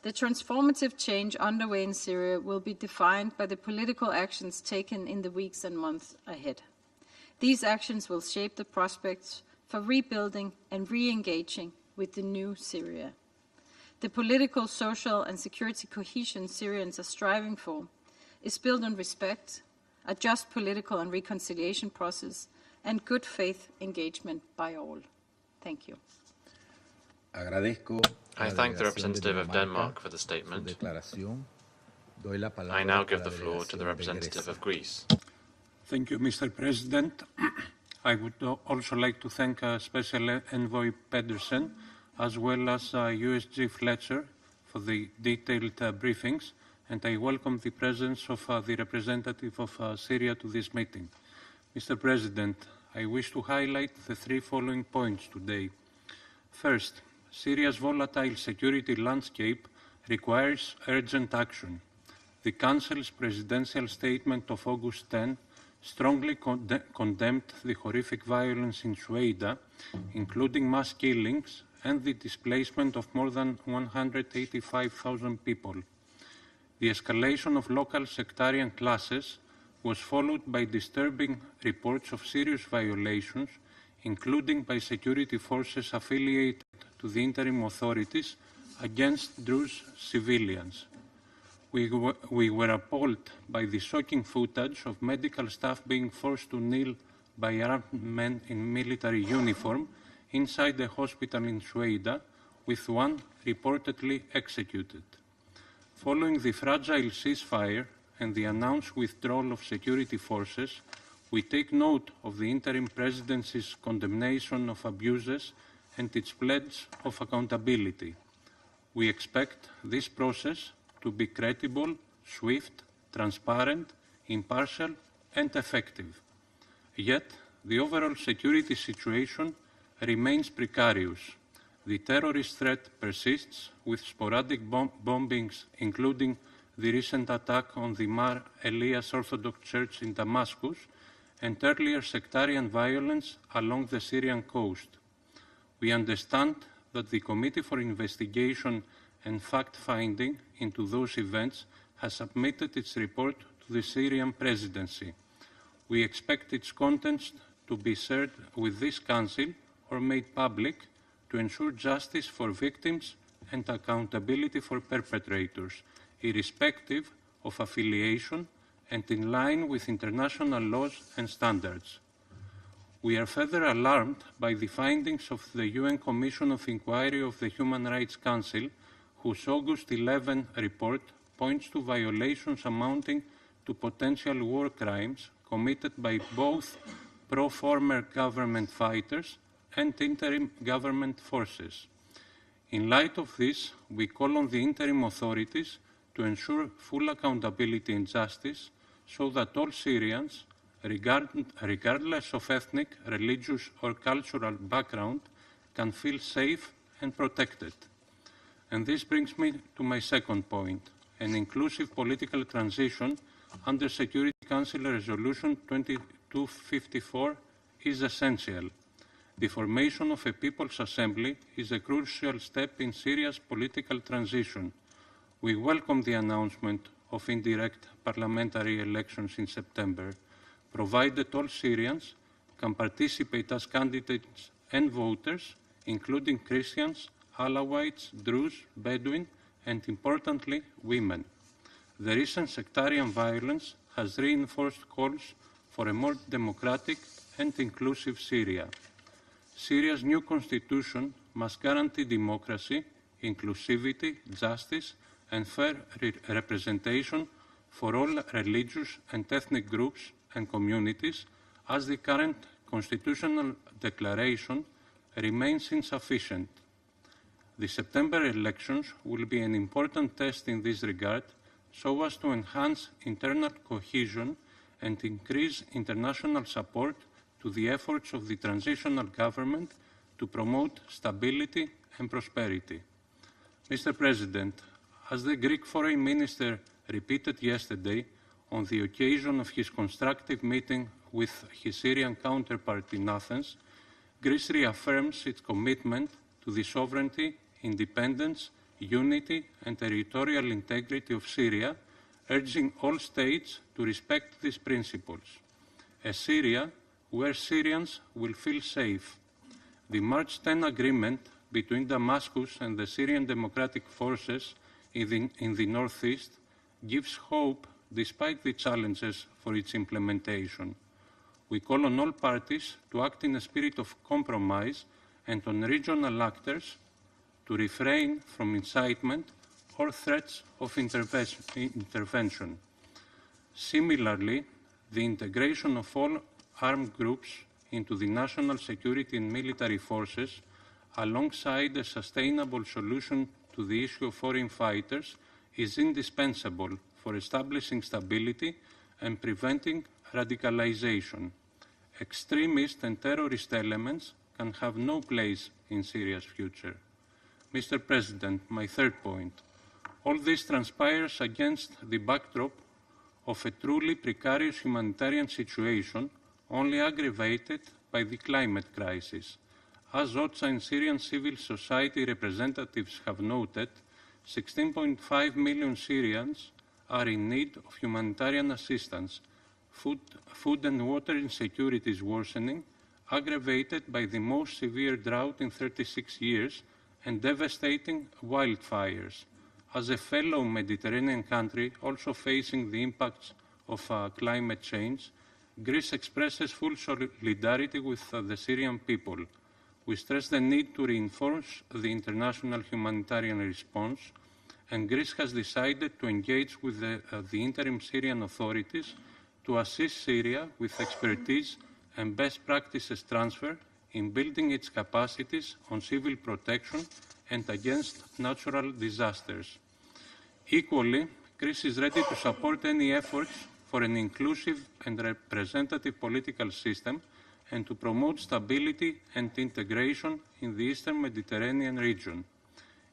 the transformative change underway in Syria will be defined by the political actions taken in the weeks and months ahead. These actions will shape the prospects for rebuilding and re-engaging with the new Syria. The political, social, and security cohesion Syrians are striving for is built on respect, a just political and reconciliation process, and good faith engagement by all. Thank you. I thank the representative of Denmark for the statement. I now give the floor to the representative of Greece. Thank you, Mr. President. I would also like to thank Special Envoy Pedersen as well as USG Fletcher for the detailed briefings, and I welcome the presence of the representative of Syria to this meeting. Mr. President, I wish to highlight the 3 following points today. First, Syria's volatile security landscape requires urgent action. The Council's presidential statement of August 10 strongly condemned the horrific violence in Sueda, including mass killings and the displacement of more than 185,000 people. The escalation of local sectarian clashes was followed by disturbing reports of serious violations, including by security forces affiliated to the interim authorities against Druze civilians. We were appalled by the shocking footage of medical staff being forced to kneel by armed men in military uniform inside the hospital in Sueda, with one reportedly executed. Following the fragile ceasefire and the announced withdrawal of security forces, we take note of the interim presidency's condemnation of abuses and its pledge of accountability. We expect this process to be credible, swift, transparent, impartial, and effective. Yet, the overall security situation remains precarious. The terrorist threat persists, with sporadic bombings, including the recent attack on the Mar Elias Orthodox Church in Damascus, and earlier sectarian violence along the Syrian coast. We understand that the Committee for Investigation and Fact-Finding into those events has submitted its report to the Syrian presidency. We expect its contents to be shared with this Council or made public to ensure justice for victims and accountability for perpetrators, irrespective of affiliation and in line with international laws and standards. We are further alarmed by the findings of the UN Commission of Inquiry of the Human Rights Council, whose August 11 report points to violations amounting to potential war crimes committed by both pro-former government fighters and interim government forces. In light of this, we call on the interim authorities to ensure full accountability and justice so that all Syrians, regardless of ethnic, religious, or cultural background, can feel safe and protected. And this brings me to my second point. An inclusive political transition under Security Council Resolution 2254 is essential. The formation of a People's Assembly is a crucial step in Syria's political transition. We welcome the announcement of indirect parliamentary elections in September, provided all Syrians can participate as candidates and voters, including Christians, Alawites, Druze, Bedouin, and importantly, women. The recent sectarian violence has reinforced calls for a more democratic and inclusive Syria. Syria's new constitution must guarantee democracy, inclusivity, justice, and fair representation for all religious and ethnic groups and communities, as the current constitutional declaration remains insufficient. The September elections will be an important test in this regard, so as to enhance internal cohesion and increase international support to the efforts of the transitional government to promote stability and prosperity. Mr. President, as the Greek Foreign Minister repeated yesterday on the occasion of his constructive meeting with his Syrian counterpart in Athens, Greece reaffirms its commitment to the sovereignty, independence, unity, and territorial integrity of Syria, urging all states to respect these principles. A Syria where Syrians will feel safe. The March 10 agreement between Damascus and the Syrian Democratic Forces in the northeast gives hope despite the challenges for its implementation. We call on all parties to act in a spirit of compromise and on regional actors to refrain from incitement or threats of intervention. Similarly, the integration of all armed groups into the national security and military forces, alongside a sustainable solution to the issue of foreign fighters, is indispensable for establishing stability and preventing radicalization. Extremist and terrorist elements can have no place in Syria's future. Mr. President, my third point. All this transpires against the backdrop of a truly precarious humanitarian situation only aggravated by the climate crisis. As OCHA and Syrian civil society representatives have noted, 16.5 million Syrians are in need of humanitarian assistance. Food and water insecurity is worsening, aggravated by the most severe drought in 36 years and devastating wildfires. As a fellow Mediterranean country also facing the impacts of climate change, Greece expresses full solidarity with the Syrian people. We stress the need to reinforce the international humanitarian response, and Greece has decided to engage with the interim Syrian authorities to assist Syria with expertise and best practices transfer in building its capacities on civil protection and against natural disasters. Equally, Greece is ready to support any efforts for an inclusive and representative political system and to promote stability and integration in the Eastern Mediterranean region.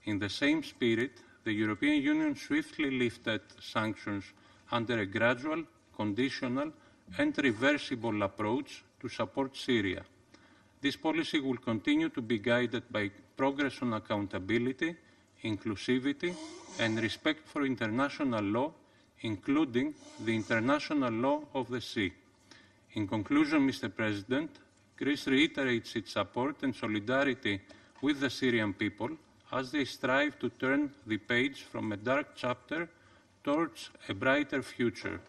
In the same spirit, the European Union swiftly lifted sanctions under a gradual, conditional and reversible approach to support Syria. This policy will continue to be guided by progress on accountability, inclusivity and respect for international law, including the international law of the sea. In conclusion, Mr. President, Greece reiterates its support and solidarity with the Syrian people as they strive to turn the page from a dark chapter towards a brighter future.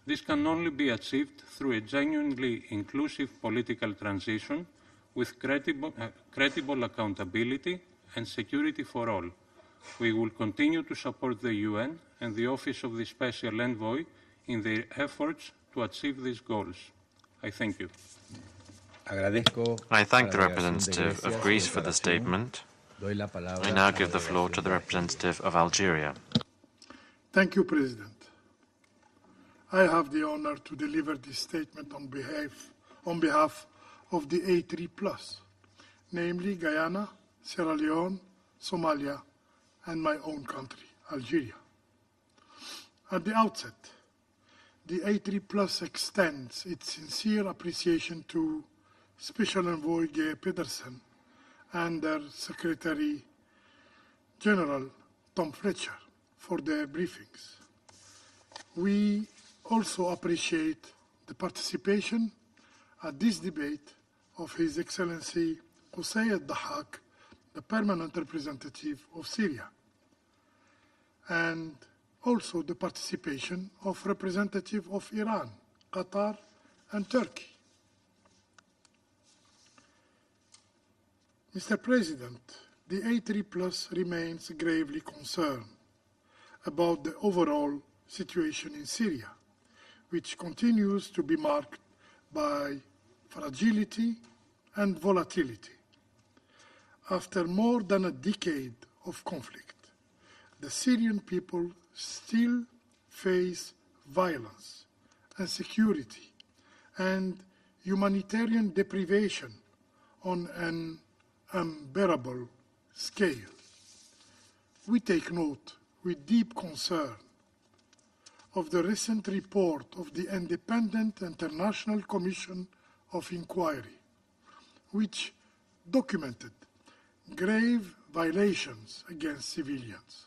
This can only be achieved through a genuinely inclusive political transition with credible accountability and security for all. We will continue to support the UN and the Office of the Special Envoy in their efforts to achieve these goals. I thank you. I thank the representative of Greece for the statement. I now give the floor to the representative of Algeria. Thank you, President. I have the honor to deliver this statement on behalf of the A3+, namely Guyana, Sierra Leone, Somalia, and my own country, Algeria. At the outset, the A3+ extends its sincere appreciation to Special Envoy Geir Pedersen and their Secretary General Tom Fletcher for their briefings. We also appreciate the participation at this debate of His Excellency Qusay al-Dahak, the permanent representative of Syria, and also the participation of representatives of Iran, Qatar, and Turkey. Mr. President, the A3+ remains gravely concerned about the overall situation in Syria, which continues to be marked by fragility and volatility. After more than a decade of conflict, the Syrian people still face violence, insecurity, and humanitarian deprivation on an unbearable scale. We take note with deep concern of the recent report of the Independent International Commission of Inquiry, which documented grave violations against civilians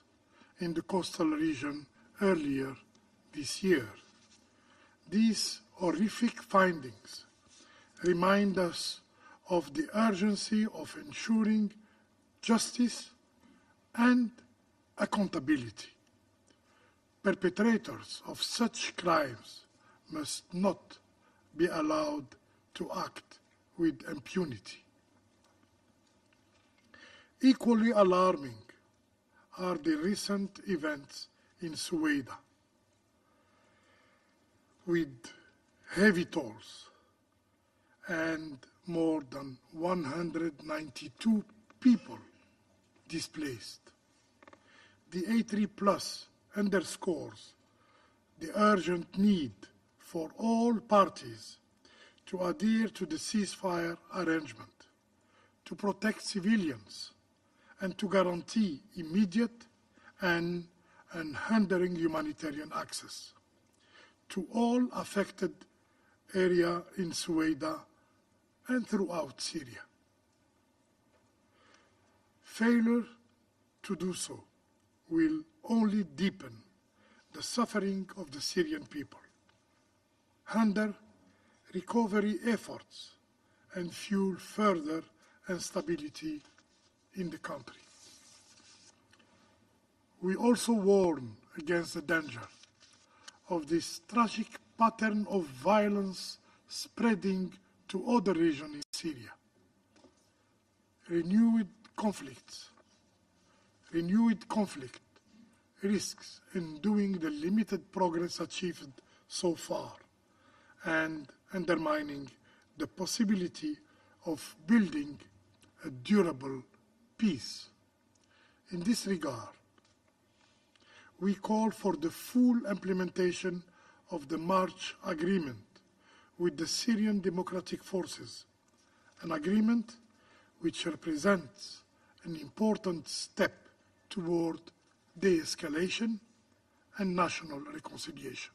in the coastal region earlier this year. These horrific findings remind us of the urgency of ensuring justice and accountability. Perpetrators of such crimes must not be allowed to act with impunity. Equally alarming are the recent events in Sueda, with heavy tolls and more than 192 people displaced. The A3+ underscores the urgent need for all parties to adhere to the ceasefire arrangement, to protect civilians, and to guarantee immediate and unhindering humanitarian access. to all affected area in Suwaida and throughout Syria. Failure to do so will only deepen the suffering of the Syrian people, hinder recovery efforts, and fuel further instability in the country. We also warn against the danger of this tragic pattern of violence spreading to other regions in Syria. Renewed conflict risks undoing the limited progress achieved so far and undermining the possibility of building a durable peace. In this regard, we call for the full implementation of the March Agreement with the Syrian Democratic Forces, an agreement which represents an important step toward de-escalation and national reconciliation.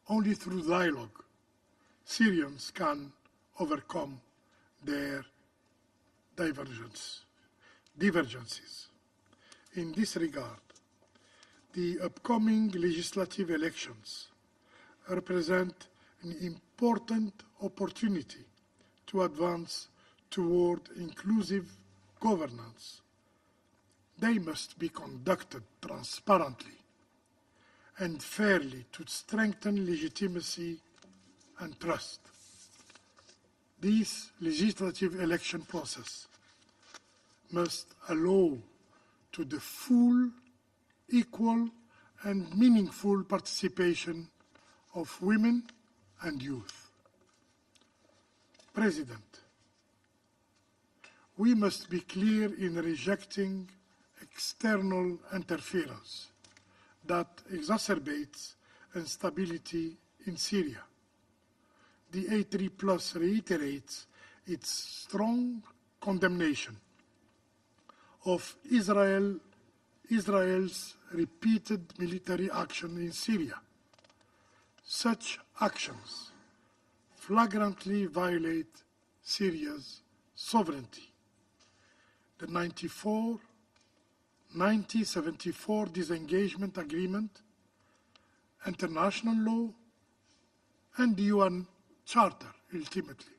Only through dialogue, Syrians can overcome their divergences. In this regard, the upcoming legislative elections represent an important opportunity to advance toward inclusive governance. They must be conducted transparently and fairly to strengthen legitimacy and trust. This legislative election process must allow to the full, equal, and meaningful participation of women and youth. President, we must be clear in rejecting external interference that exacerbates instability in Syria. The A3+ reiterates its strong condemnation of Israel's repeated military action in Syria. Such actions flagrantly violate Syria's sovereignty. The 1974 disengagement agreement, international law, and the UN Charter, ultimately.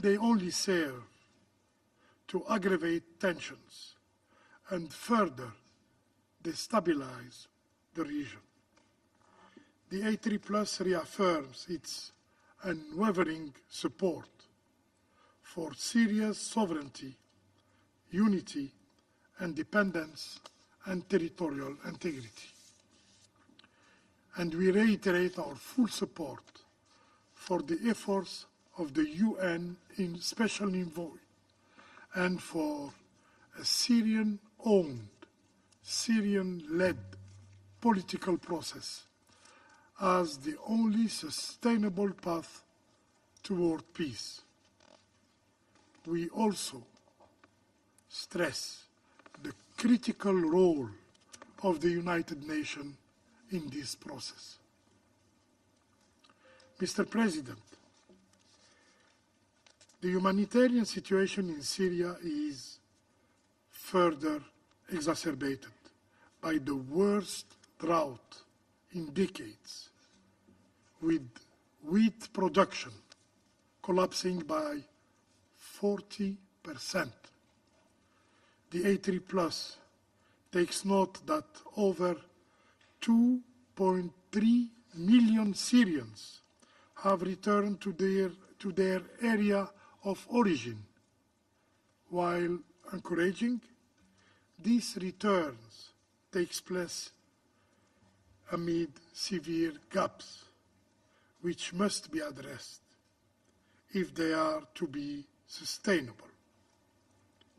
They only serve to aggravate tensions and further destabilize the region. The A3+ reaffirms its unwavering support for Syria's sovereignty, unity, independence, and territorial integrity. And we reiterate our full support for the efforts of the UN in Special Envoy and for a Syrian-owned, Syrian-led political process as the only sustainable path toward peace. We also stress the critical role of the United Nations in this process. Mr. President, the humanitarian situation in Syria is further exacerbated by the worst drought in decades, with wheat production collapsing by 40%. The A3+ takes note that over 2.3 million Syrians have returned to their area of origin. While encouraging, these returns takes place amid severe gaps, which must be addressed if they are to be sustainable.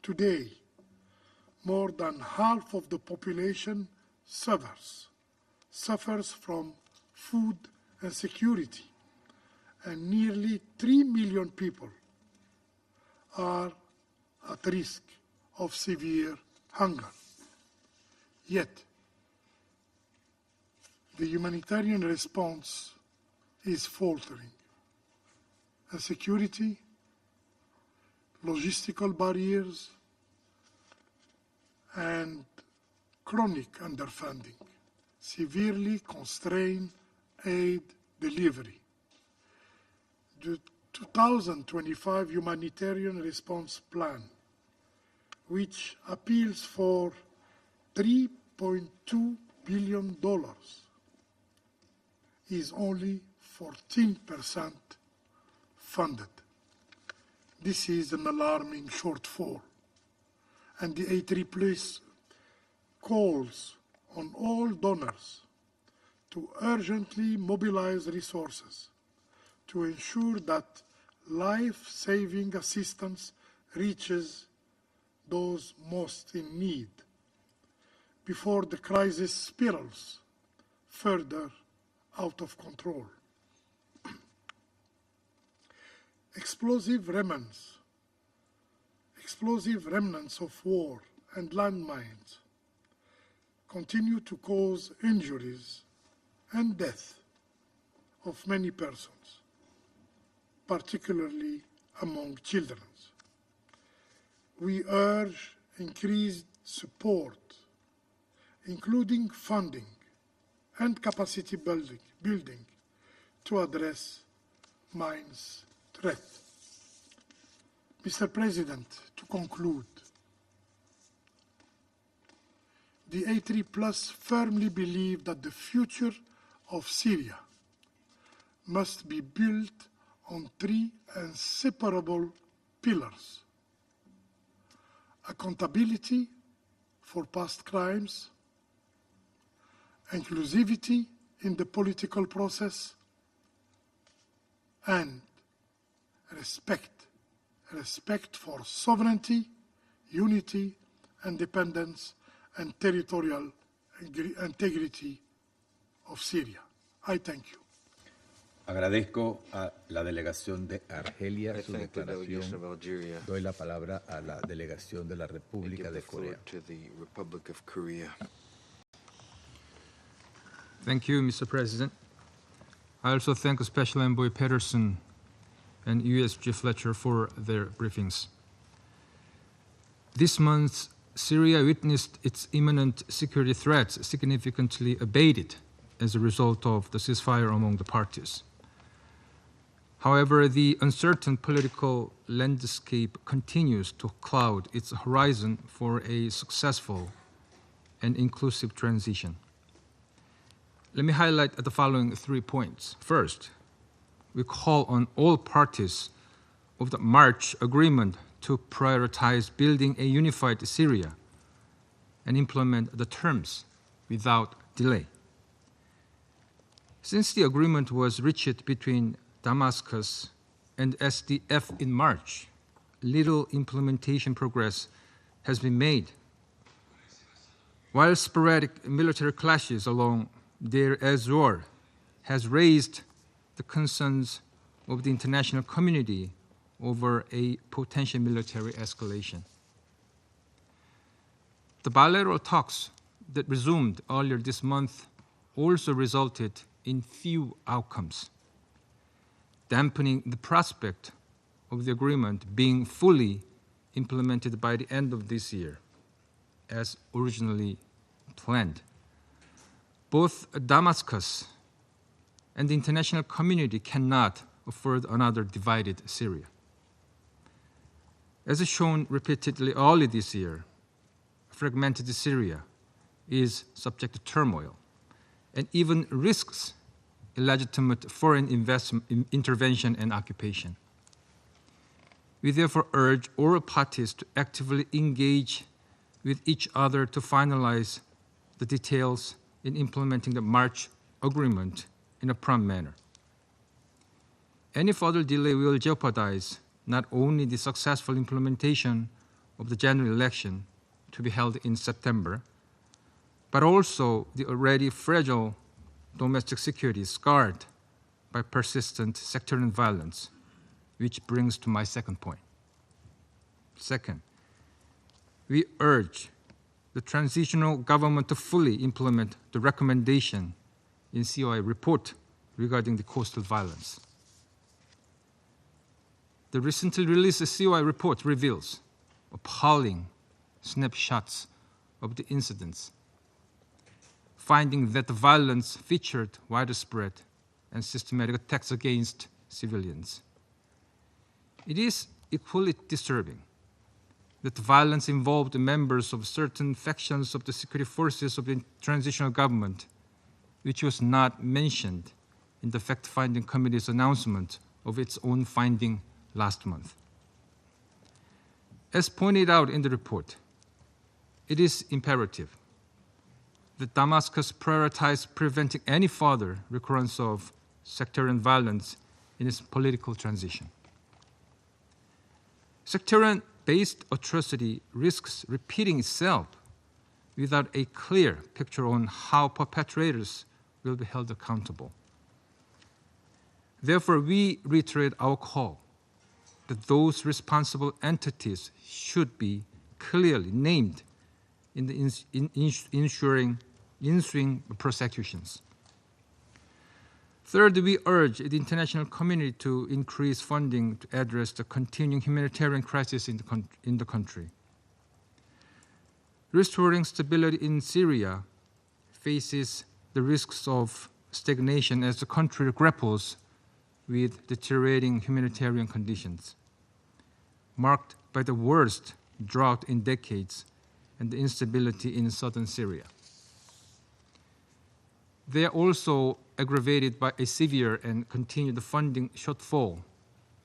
Today, more than half of the population suffers from food insecurity, and nearly 3 million people are at risk of severe hunger. Yet, the humanitarian response is faltering. Insecurity, logistical barriers, and chronic underfunding severely constrain aid delivery. The 2025 Humanitarian Response Plan, which appeals for $3.2 billion, is only 14% funded. This is an alarming shortfall, and the A3+ calls on all donors to urgently mobilize resources to ensure that life-saving assistance reaches those most in need before the crisis spirals further out of control. Explosive remnants of war and landmines continue to cause injuries and death of many persons, particularly among children. We urge increased support, including funding and capacity building to address mines threat. Mr. President, to conclude, the A3+ firmly believe that the future of Syria must be built on three inseparable pillars: accountability for past crimes, inclusivity in the political process, and respect for sovereignty, unity, independence, and territorial integrity of Syria. I thank you. Agradezco a la delegación de Argelia su declaración. Doy la palabra a la delegación de la República de Corea. Thank you, Mr. President. I also thank Special Envoy Pedersen and USG Fletcher for their briefings. This month, Syria witnessed its imminent security threats significantly abated as a result of the ceasefire among the parties. However, the uncertain political landscape continues to cloud its horizon for a successful and inclusive transition. Let me highlight the following 3 points. First, we call on all parties of the March Agreement to prioritize building a unified Syria and implement the terms without delay. Since the agreement was reached between Damascus and SDF in March, little implementation progress has been made. While sporadic military clashes along Deir ez-Zor has raised the concerns of the international community over a potential military escalation. The bilateral talks that resumed earlier this month also resulted in few outcomes, dampening the prospect of the agreement being fully implemented by the end of this year, as originally planned. Both Damascus and the international community cannot afford another divided Syria. As shown repeatedly early this year, fragmented Syria is subject to turmoil and even risks illegitimate foreign intervention and occupation. We therefore urge all parties to actively engage with each other to finalize the details in implementing the March Agreement in a prompt manner. Any further delay will jeopardize not only the successful implementation of the general election to be held in September, but also the already fragile domestic security scarred by persistent sectarian violence, which brings to my second point. Second, we urge the transitional government to fully implement the recommendation in COI report regarding the coastal violence. The recently released COI report reveals appalling snapshots of the incidents, finding that the violence featured widespread and systematic attacks against civilians. It is equally disturbing that the violence involved members of certain factions of the security forces of the transitional government, which was not mentioned in the fact-finding committee's announcement of its own finding last month. As pointed out in the report, it is imperative that Damascus prioritize preventing any further recurrence of sectarian violence in its political transition. Sectarian-based atrocity risks repeating itself without a clear picture on how perpetrators will be held accountable. Therefore, we reiterate our call that those responsible entities should be clearly named in the ensuing prosecutions. Third, we urge the international community to increase funding to address the continuing humanitarian crisis in the country. Restoring stability in Syria faces the risks of stagnation as the country grapples with deteriorating humanitarian conditions, marked by the worst drought in decades and the instability in southern Syria. They are also aggravated by a severe and continued funding shortfall,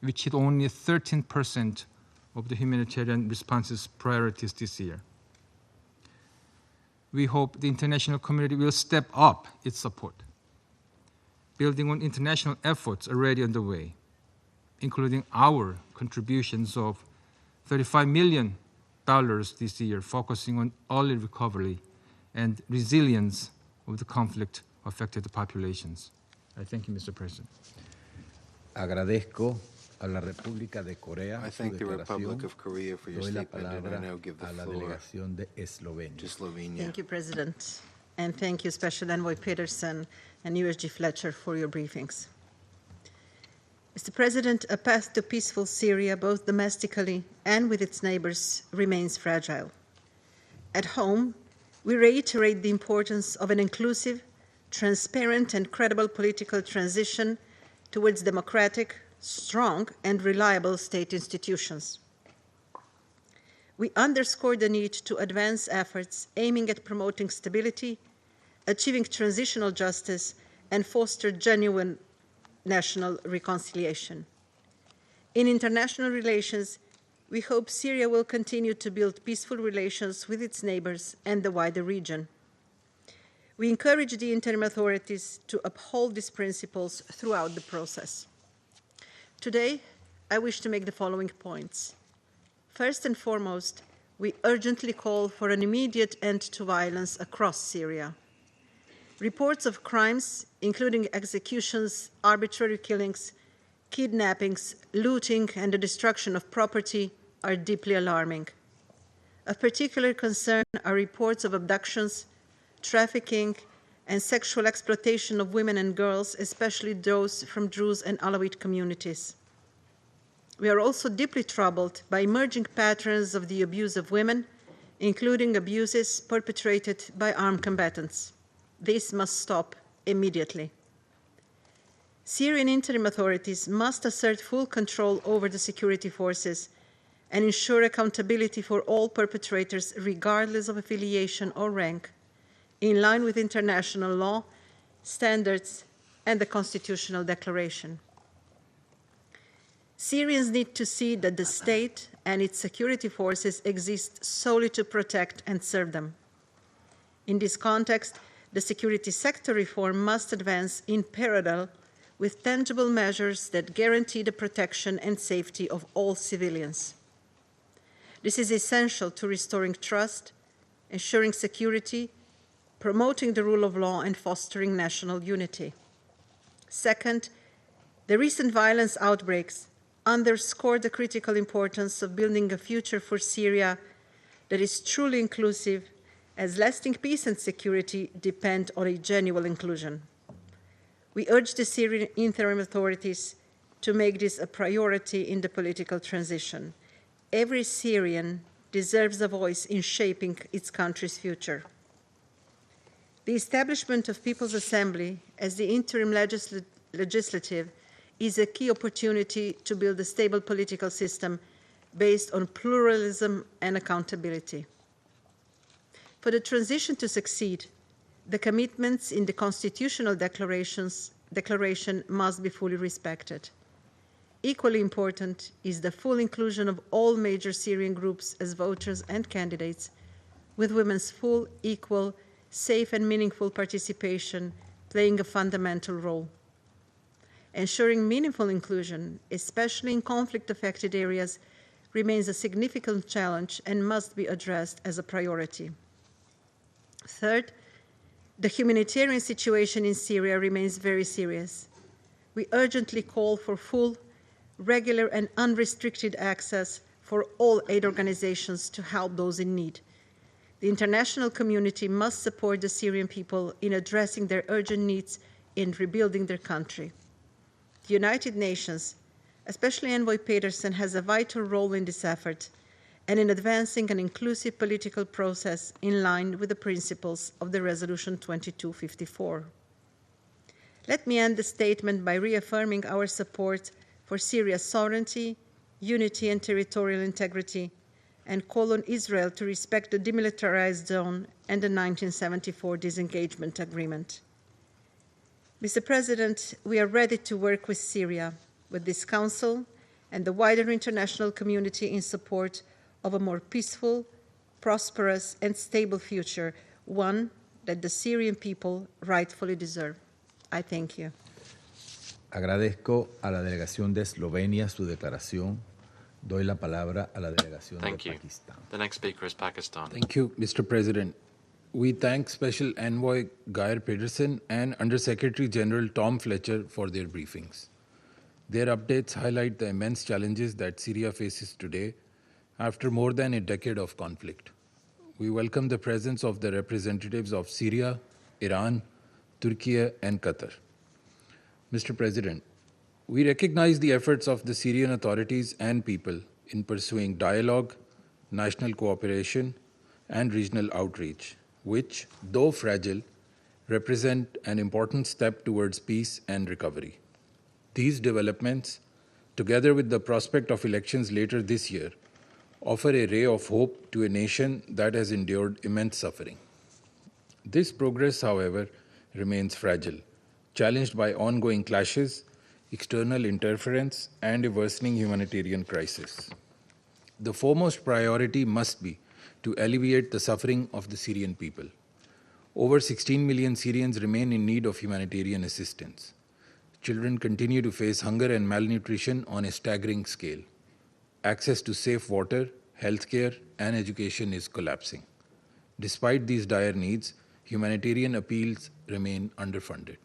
which hit only 13% of the humanitarian response's priorities this year. We hope the international community will step up its support, building on international efforts already underway, including our contributions of $35 million this year, focusing on early recovery and resilience of the conflict-affected populations. I thank you, Mr. President. Agradezco a la República de Corea I thank the Republic of Korea for your statement, and I now give the floor to Slovenia. Thank you, President. And thank you, Special Envoy Peterson and USG Fletcher, for your briefings. Mr. President, a path to peaceful Syria, both domestically and with its neighbors, remains fragile. At home, we reiterate the importance of an inclusive, transparent, and credible political transition towards democratic, strong, and reliable state institutions. We underscore the need to advance efforts aiming at promoting stability, achieving transitional justice, and foster genuine national reconciliation. In international relations, we hope Syria will continue to build peaceful relations with its neighbors and the wider region. We encourage the interim authorities to uphold these principles throughout the process. Today, I wish to make the following points. First and foremost, we urgently call for an immediate end to violence across Syria. Reports of crimes, including executions, arbitrary killings, kidnappings, looting, and the destruction of property, are deeply alarming. Of particular concern are reports of abductions, trafficking, and sexual exploitation of women and girls, especially those from Druze and Alawite communities. We are also deeply troubled by emerging patterns of the abuse of women, including abuses perpetrated by armed combatants. This must stop immediately. Syrian interim authorities must assert full control over the security forces and ensure accountability for all perpetrators, regardless of affiliation or rank, in line with international law, standards, and the Constitutional Declaration. Syrians need to see that the state and its security forces exist solely to protect and serve them. In this context, the security sector reform must advance in parallel with tangible measures that guarantee the protection and safety of all civilians. This is essential to restoring trust, ensuring security, promoting the rule of law, and fostering national unity. Second, the recent violence outbreaks underscore the critical importance of building a future for Syria that is truly inclusive, as lasting peace and security depend on a genuine inclusion. We urge the Syrian interim authorities to make this a priority in the political transition. Every Syrian deserves a voice in shaping its country's future. The establishment of People's Assembly as the interim legislative is a key opportunity to build a stable political system based on pluralism and accountability. For the transition to succeed, the commitments in the constitutional declaration must be fully respected. Equally important is the full inclusion of all major Syrian groups as voters and candidates, with women's full, equal, safe and meaningful participation playing a fundamental role. Ensuring meaningful inclusion, especially in conflict-affected areas, remains a significant challenge and must be addressed as a priority. Third, the humanitarian situation in Syria remains very serious. We urgently call for full, regular and unrestricted access for all aid organizations to help those in need. The international community must support the Syrian people in addressing their urgent needs in rebuilding their country. The United Nations, especially Envoy Pedersen, has a vital role in this effort and in advancing an inclusive political process in line with the principles of the Resolution 2254. Let me end the statement by reaffirming our support for Syria's sovereignty, unity and territorial integrity, and call on Israel to respect the demilitarized zone and the 1974 disengagement agreement. Mr. President, we are ready to work with Syria, with this Council and the wider international community in support of a more peaceful, prosperous and stable future, one that the Syrian people rightfully deserve. I thank you. Agradezco a la delegación de Eslovenia su declaración. Doy la palabra a la delegación de Pakistán. The next speaker is Pakistan. Thank you, Mr. President. We thank Special Envoy Geir Pedersen and Undersecretary General Tom Fletcher for their briefings. Their updates highlight the immense challenges that Syria faces today after more than a decade of conflict. We welcome the presence of the representatives of Syria, Iran, Turkey, and Qatar. Mr. President, we recognize the efforts of the Syrian authorities and people in pursuing dialogue, national cooperation, and regional outreach, which, though fragile, represent an important step towards peace and recovery. These developments, together with the prospect of elections later this year, offer a ray of hope to a nation that has endured immense suffering. This progress, however, remains fragile, challenged by ongoing clashes, external interference, and a worsening humanitarian crisis. The foremost priority must be to alleviate the suffering of the Syrian people. Over 16 million Syrians remain in need of humanitarian assistance. Children continue to face hunger and malnutrition on a staggering scale. Access to safe water, healthcare, and education is collapsing. Despite these dire needs, humanitarian appeals remain underfunded.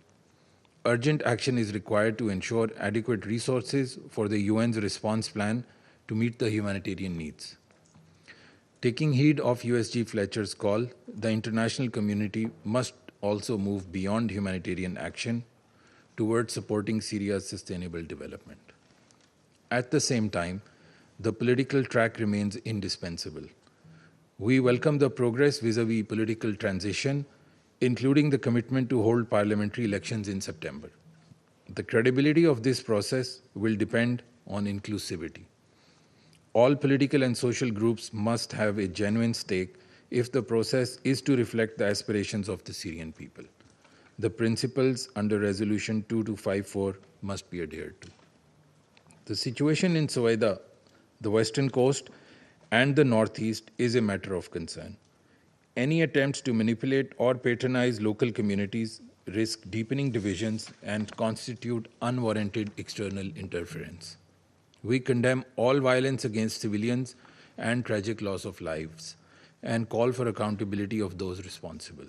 Urgent action is required to ensure adequate resources for the UN's response plan to meet the humanitarian needs. Taking heed of USG Fletcher's call, the international community must also move beyond humanitarian action towards supporting Syria's sustainable development. At the same time, the political track remains indispensable. We welcome the progress vis-à-vis political transition, including the commitment to hold parliamentary elections in September. The credibility of this process will depend on inclusivity. All political and social groups must have a genuine stake if the process is to reflect the aspirations of the Syrian people. The principles under Resolution 2254 must be adhered to. The situation in Soweida, the western coast, and the northeast is a matter of concern. Any attempts to manipulate or patronize local communities risk deepening divisions and constitute unwarranted external interference. We condemn all violence against civilians and tragic loss of lives and call for accountability of those responsible.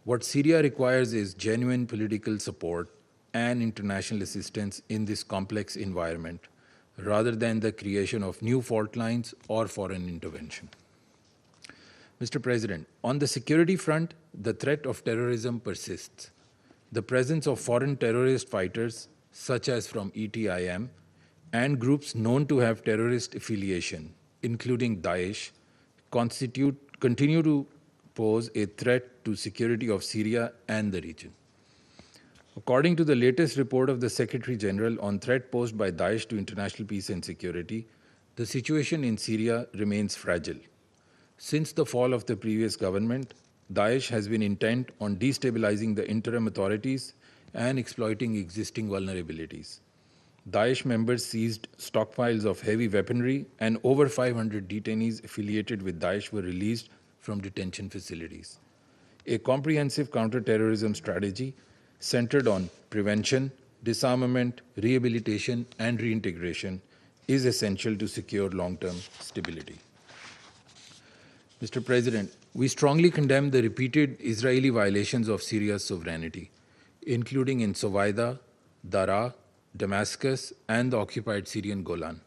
What Syria requires is genuine political support and international assistance in this complex environment, rather than the creation of new fault lines or foreign intervention. Mr. President, on the security front, the threat of terrorism persists. the presence of foreign terrorist fighters, such as from ETIM, and groups known to have terrorist affiliation, including Daesh, continue to pose a threat to security of Syria and the region. According to the latest report of the Secretary General on threat posed by Daesh to international peace and security, the situation in Syria remains fragile. Since the fall of the previous government, Daesh has been intent on destabilizing the interim authorities and exploiting existing vulnerabilities. Daesh members seized stockpiles of heavy weaponry, and over 500 detainees affiliated with Daesh were released from detention facilities. A comprehensive counter-terrorism strategy centered on prevention, disarmament, rehabilitation, and reintegration is essential to secure long-term stability. Mr. President, we strongly condemn the repeated Israeli violations of Syria's sovereignty, including in Sowaida, Daraa, Damascus, and the occupied Syrian Golan.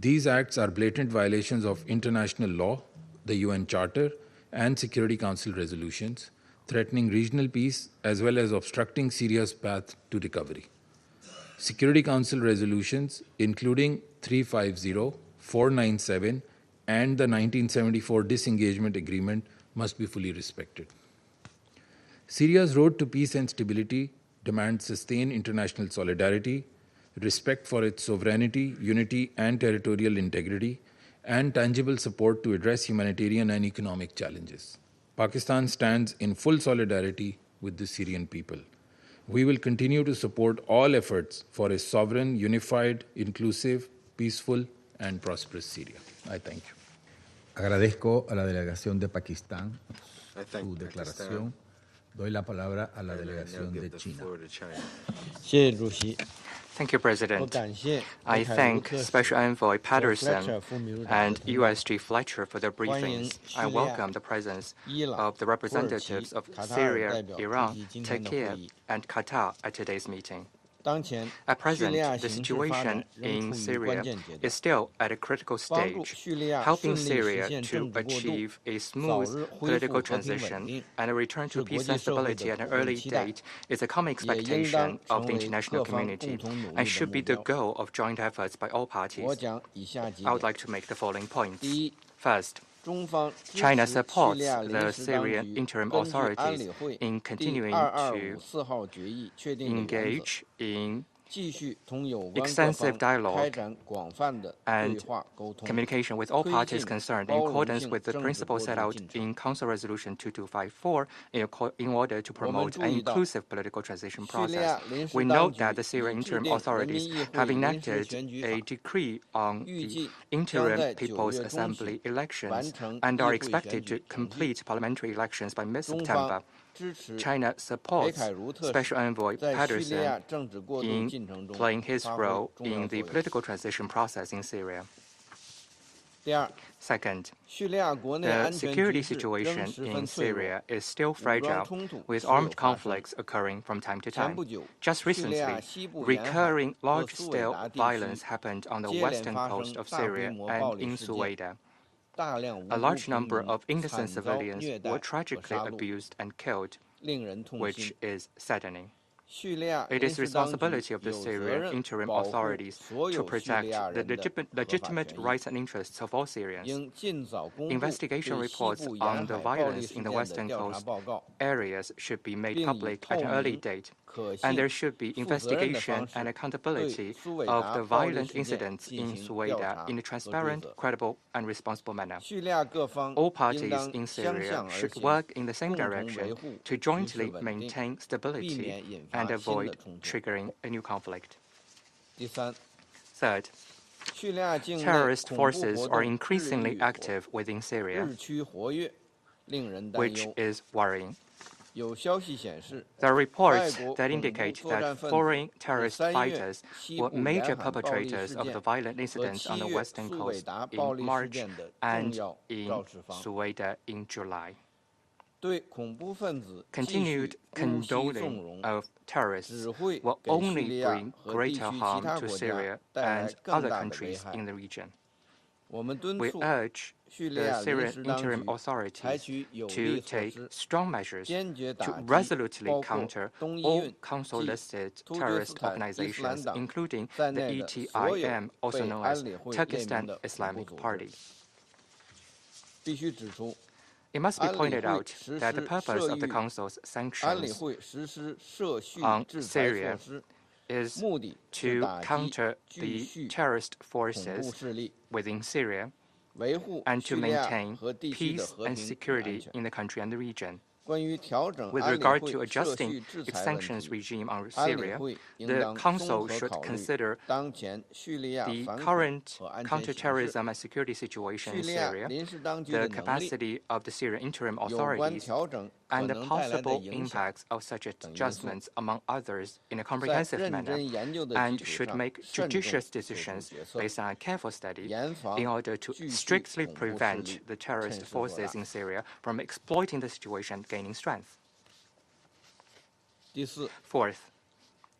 These acts are blatant violations of international law, the UN Charter, and Security Council resolutions, threatening regional peace as well as obstructing Syria's path to recovery. Security Council resolutions, including 350, 497, and the 1974 disengagement agreement, must be fully respected. Syria's road to peace and stability demands sustained international solidarity, respect for its sovereignty, unity, and territorial integrity, and tangible support to address humanitarian and economic challenges. Pakistan stands in full solidarity with the Syrian people. We will continue to support all efforts for a sovereign, unified, inclusive, peaceful, and prosperous Syria. I thank you. Agradezco a la delegación de Pakistán su declaración. Doy la palabra a la delegación de China. Thank you, President. I thank Special Envoy Patterson and USG Fletcher for their briefings. I welcome the presence of the representatives of Syria, Iran, Turkey, and Qatar at today's meeting. At present, the situation in Syria is still at a critical stage. Helping Syria to achieve a smooth political transition and a return to peace and stability at an early date is a common expectation of the international community and should be the goal of joint efforts by all parties. I would like to make the following points. First, China supports the Syrian interim authorities in continuing to engage in extensive dialogue and communication with all parties concerned in accordance with the principles set out in Council Resolution 2254 in order to promote an inclusive political transition process. We note that the Syrian interim authorities have enacted a decree on the interim People's Assembly elections and are expected to complete parliamentary elections by mid-September. China supports Special Envoy Patterson in playing his role in the political transition process in Syria. Second, the security situation in Syria is still fragile, with armed conflicts occurring from time to time. Just recently, recurring large-scale violence happened on the western coast of Syria and in Sowaida. A large number of innocent civilians were tragically abused and killed, which is saddening. It is the responsibility of the Syrian interim authorities to protect the legitimate rights and interests of all Syrians. Investigation reports on the violence in the Western Coast areas should be made public at an early date, and there should be investigation and accountability of the violent incidents in Sowaida in a transparent, credible, and responsible manner. All parties in Syria should work in the same direction to jointly maintain stability and avoid triggering a new conflict. Third, terrorist forces are increasingly active within Syria, which is worrying. There are reports that indicate that foreign terrorist fighters were major perpetrators of the violent incidents on the Western Coast in March and in Sowaida in July. Continued condoning of terrorists will only bring greater harm to Syria and other countries in the region. We urge the Syrian interim authorities to take strong measures to resolutely counter all Council-listed terrorist organizations, including the ETIM, also known as Turkestan Islamic Party. It must be pointed out that the purpose of the Council's sanctions on Syria is to counter the terrorist forces within Syria and to maintain peace and security in the country and the region. With regard to adjusting its sanctions regime on Syria, the Council should consider the current counterterrorism and security situation in Syria, the capacity of the Syrian interim authorities, and the possible impacts of such adjustments, among others, in a comprehensive manner, and should make judicious decisions based on a careful study in order to strictly prevent the terrorist forces in Syria from exploiting the situation, gaining strength. Fourth,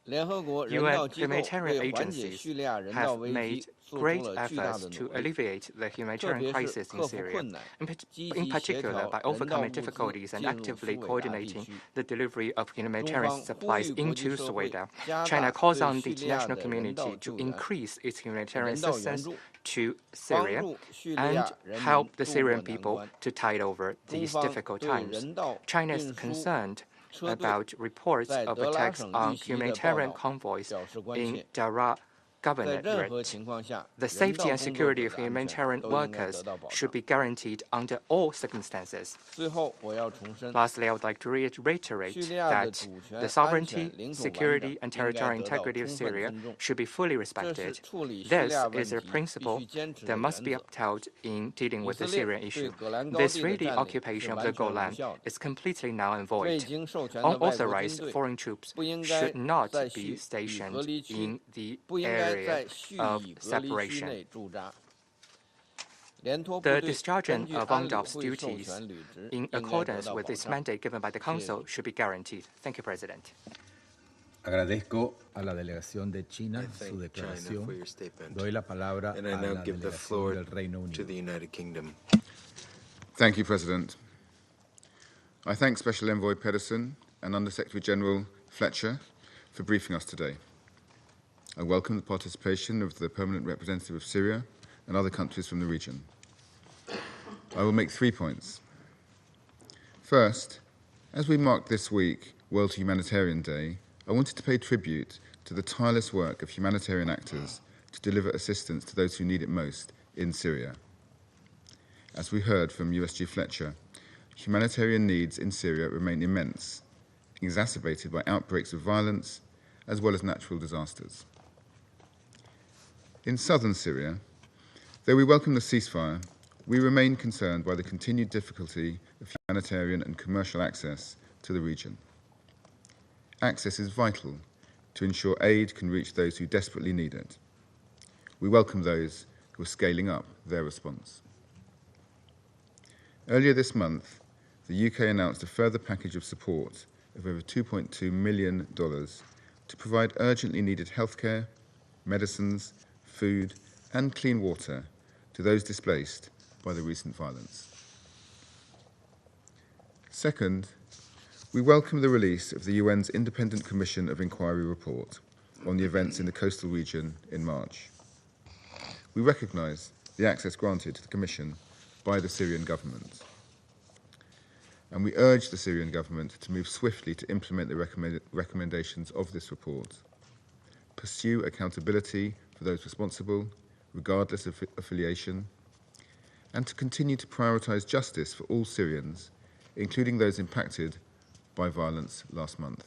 UN humanitarian agencies have made great efforts to alleviate the humanitarian crisis in Syria, in particular by overcoming difficulties and actively coordinating the delivery of humanitarian supplies into Soweto. China calls on the international community to increase its humanitarian assistance to Syria and help the Syrian people to tide over these difficult times. China is concerned about reports of attacks on humanitarian convoys in Daraa Governorate. The safety and security of humanitarian workers should be guaranteed under all circumstances. Lastly, I would like to reiterate that the sovereignty, security, and territorial integrity of Syria should be fully respected. This is a principle that must be upheld in dealing with the Syrian issue. The Israeli occupation of the Golan is completely null and void. Unauthorized foreign troops should not be stationed in the area of separation. The discharging of UNDOF's duties in accordance with its mandate given by the Council should be guaranteed. Thank you, President. Agradezco a la delegación de China su declaración. Doy la palabra a la delegación del Reino Unido. Thank you, President. I thank Special Envoy Pedersen and Under-Secretary General Fletcher for briefing us today. I welcome the participation of the Permanent Representative of Syria and other countries from the region. I will make 3 points. First, as we mark this week World Humanitarian Day, I wanted to pay tribute to the tireless work of humanitarian actors to deliver assistance to those who need it most in Syria. As we heard from USG Fletcher, humanitarian needs in Syria remain immense, exacerbated by outbreaks of violence as well as natural disasters. In southern Syria, though we welcome the ceasefire, we remain concerned by the continued difficulty of humanitarian and commercial access to the region. Access is vital to ensure aid can reach those who desperately need it. We welcome those who are scaling up their response. Earlier this month, the UK announced a further package of support of over $2.2 million to provide urgently needed healthcare, medicines, food, and clean water to those displaced by the recent violence. Second, we welcome the release of the UN's Independent Commission of Inquiry report on the events in the coastal region in March. We recognise the access granted to the Commission by the Syrian government, and we urge the Syrian government to move swiftly to implement the recommendations of this report, pursue accountability for those responsible, regardless of affiliation, and to continue to prioritise justice for all Syrians, including those impacted by violence last month.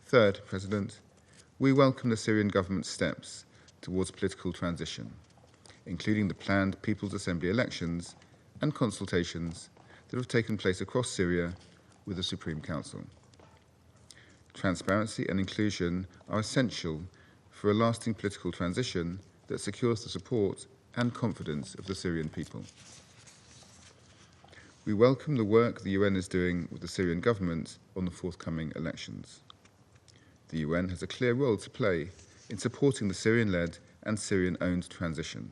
Third, President, we welcome the Syrian government's steps towards political transition, including the planned People's Assembly elections and consultations that have taken place across Syria with the Supreme Council. Transparency and inclusion are essential for a lasting political transition that secures the support and confidence of the Syrian people. We welcome the work the UN is doing with the Syrian government on the forthcoming elections. The UN has a clear role to play in supporting the Syrian-led and Syrian-owned transition,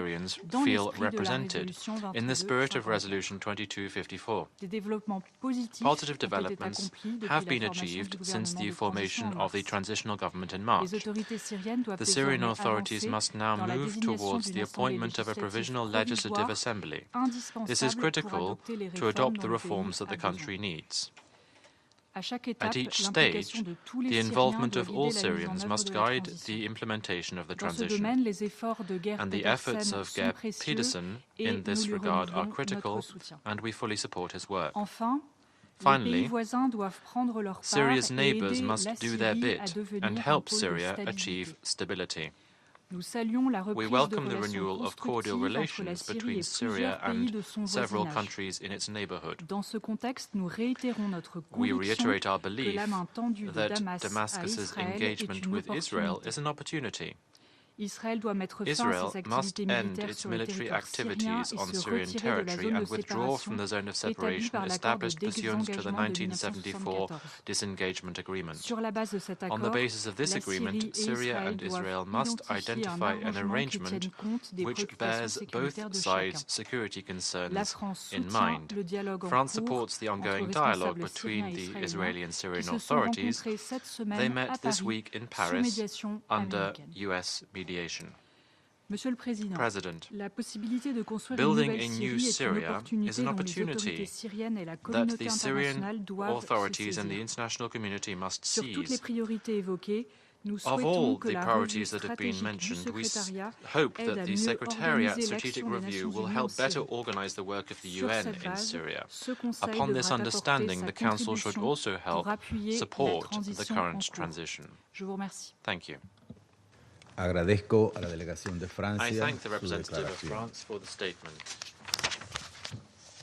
Syrians feel represented in the spirit of Resolution 2254. Positive developments have been achieved since the formation of the transitional government in March. The Syrian authorities must now move towards the appointment of a provisional legislative assembly. This is critical to adopt the reforms that the country needs. At each stage, the involvement of all Syrians must guide the implementation of the transition, and the efforts of Geir Pedersen in this regard are critical, and we fully support his work. Finally, Syria's neighbors must do their bit and help Syria achieve stability. We welcome the renewal of cordial relations between Syria and several countries in its neighborhood. We reiterate our belief that Damascus's engagement with Israel is an opportunity. Israel must end its military activities on Syrian territory and withdraw from the zone of separation established pursuant to the 1974 disengagement agreement. On the basis of this agreement, Syria and Israel must identify an arrangement which bears both sides' security concerns in mind. France supports the ongoing dialogue between the Israeli and Syrian authorities. They met this week in Paris under US mediation. President, building a new Syria is an opportunity that the Syrian authorities and the international community must seize. Of all the priorities that have been mentioned, we hope that the Secretariat Strategic Review will help better organize the work of the UN in Syria. Upon this understanding, the Council should also help support the current transition. Thank you. Agradezco a la delegación de Francia I thank the representative of France for the statement.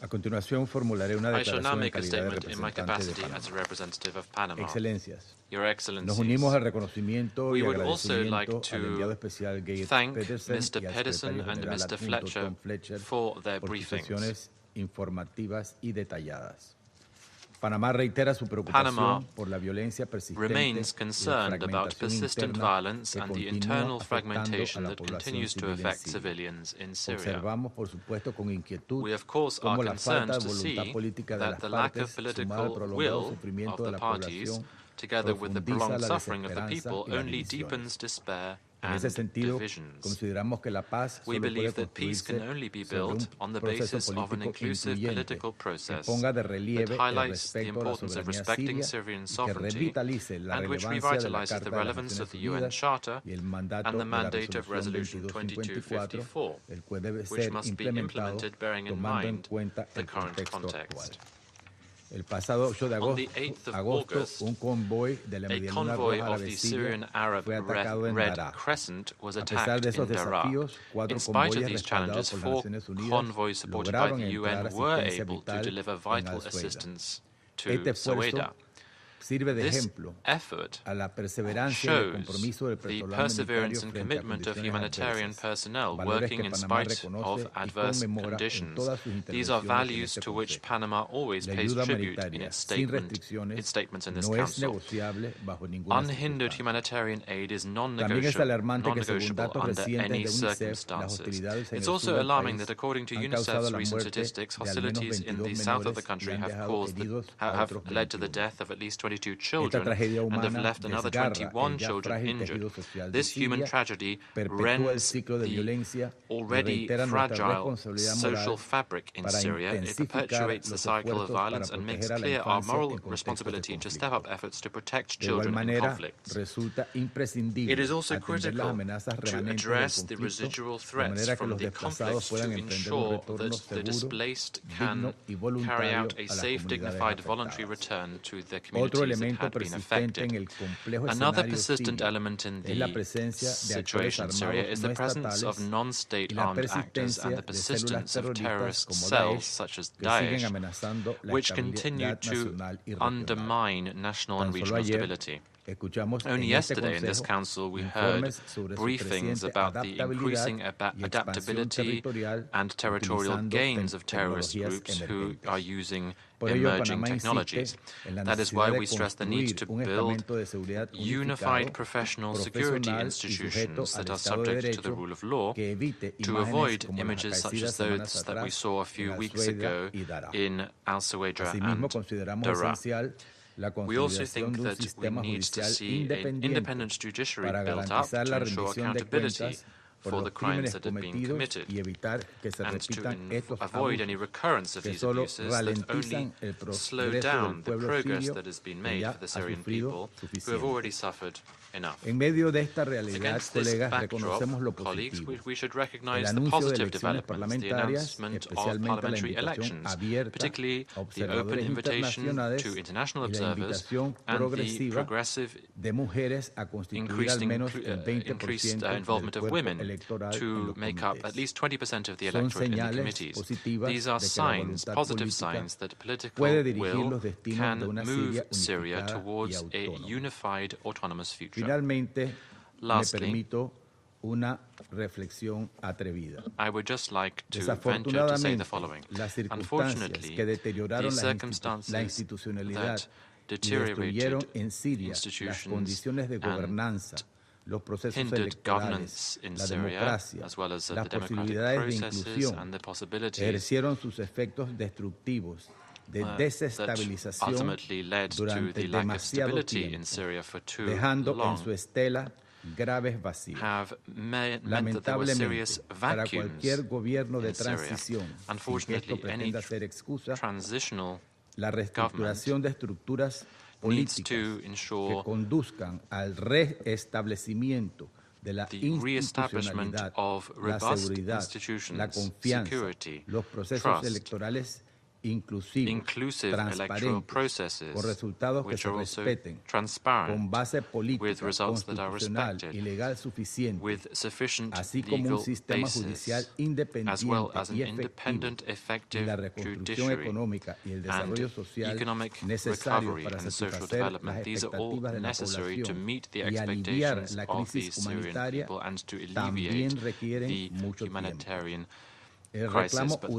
A continuación formularé una I shall now declaración en make a calidad de statement in my representante de capacity Panamá. as a representative of Panama. Excelencias, Your Excellencies, nos unimos al reconocimiento we y would also like agradecimiento al enviado to especial Geir thank Pedersen Mr. y al Pedersen secretario and general Mr. adjunto Tom Fletcher Fletcher for their por sus briefings. sesiones informativas y detalladas. Panamá reitera su Panama preocupación por la violencia persistente remains y la concerned about fragmentación persistent interna violence que and the continúa internal afectando fragmentation a la that población continues to civil en affect Siria. civilians in Syria. Observamos, por supuesto, con inquietud We of course are cómo la concerned falta de to voluntad see política de that las the lack partes, of sumado al political prolongado will sufrimiento of de the la parties, población, together with the profundiza prolonged la suffering of the desesperanza people, y las only divisiones. deepens despair En and ese sentido, divisions. consideramos que la paz We solo puede believe that peace can construirse only be sobre built un on the proceso basis of an político inclusive incluyente political que process ponga de that relieve el highlights the respeto a la importance of soberanía respecting siria Syrian y que sovereignty revitalice la and which relevancia de la revitalizes Carta the de las relevance of Naciones the UN Unidas Charter y el mandato and the de la mandate of Resolution 2254, 2254, el cual debe which ser must be implementado implemented bearing in tomando en mind cuenta the el current contexto context. actual. El pasado 8 de On the 8th of August, un convoy de la a Media Luna convoy Roja of árabe the siria Syrian Arab fue atacado en Red Daraa. Crescent was A pesar attacked de esos in Daraa. desafíos, In 4 spite of convoyes these respaldados challenges, por las 4 Naciones Unidas convoys supported by lograron the entrar UN were asistencia able to vital deliver en vital Al-Sueda. assistance to Este esfuerzo Sueda. sirve de This ejemplo effort a la perseverancia y el shows compromiso del the personal perseverance humanitario and frente a commitment of condiciones humanitarian adversas, personnel valores working que in Panamá spite reconoce of y adverse conmemora en conditions. todas sus These are intervenciones en values este to which Consejo. Panama always La pays ayuda tribute in humanitaria its sin restricciones statements in this no es Council. negociable bajo ninguna Unhindered circunstancia. humanitarian aid is También es alarmante que según non-negotiable datos under recientes any de UNICEF, las circumstances. hostilidades en It's el also sur del alarming país that according to han causado UNICEF's la recent muerte statistics, de al menos hostilities in 22 the south of the menores country y han have dejado heridos a have otros led to the 21. death of at least 22 Esta children tragedia and have humana left another desgarra 21 el ya children frágil injured. tejido social de This human Siria, tragedy perpetúa el rends ciclo de the violencia y already reitera nuestra fragile responsabilidad social moral fabric in para Syria. It intensificar perpetuates the los cycle of esfuerzos para violence and makes proteger a la clear our infancia moral en contextos de responsibility to conflicto. step up efforts to protect De igual children in manera, conflicts. resulta imprescindible It is also atender las critical amenazas to remanentes address del the conflicto, residual de threats manera que from los the desplazados conflicts to puedan emprender un ensure retorno that the seguro, displaced digno can y carry voluntario out a a las safe, comunidades dignified, voluntary afectadas. return to the Otro communities that elemento had been persistente en affected. el complejo Another escenario persistent sirio element in es la the presencia de actores situation in Syria armados is no the presence of estatales non-state y la armed actors and the persistencia de células persistence of terroristas terrorist como cells Daesh such as que siguen Daesh, amenazando la which continue estabilidad to nacional y regional. undermine national and Tan solo regional ayer stability. escuchamos Only en este yesterday in this Consejo Council we heard informes sobre su briefings creciente about the increasing adaptabilidad y expansión adaptability territorial and territorial utilizando gains of terrorist tecnologías groups who emergentes. are using Por ello, emerging Panamá technologies. insiste en la That is why necesidad de we stress the need to construir un build estamento de seguridad unified unificado, professional security profesional y institutions sujeto that al are Estado de subject to the Derecho rule of law que evite to imágenes avoid como las images such as acaecidas semanas those that we atrás saw a few en weeks Al-Sueda ago y Daraa. in Al-Sueda Asimismo, and consideramos Daraa. esencial la We also consolidación think de un that we sistema need to judicial see an independiente independent judiciary para built up garantizar to la ensure rendición de accountability cuentas for the crimes that have been committed, and to avoid any recurrence of these abuses that only slow down the progress that has been made for the Syrian people who have already suffered enough. Against this backdrop, colleagues, we should recognize the positive developments, the announcement of parliamentary elections, particularly the open invitation to international observers and the progressive increased involvement of women to make up at least 20% of the electorate in the committees. These are signs, positive signs, that political will can move Syria towards a unified, autonomous future. Lastly, I would just like to venture to say the following. Unfortunately, the circumstances that deteriorated institutions and hindered governance in Syria, as well as the democratic processes and the possibilities that ultimately led to the lack of stability in Syria for too long, have meant that there were serious vacuums in Syria. Unfortunately, any transitional government needs to ensure the re-establishment of robust institutions, security, trust, inclusive electoral processes, which are also transparent, with results that are respected, with sufficient legal basis, as well as an independent, effective judiciary, and economic recovery and social development. These are all necessary to meet the expectations of the Syrian people and to alleviate the humanitarian crisis, but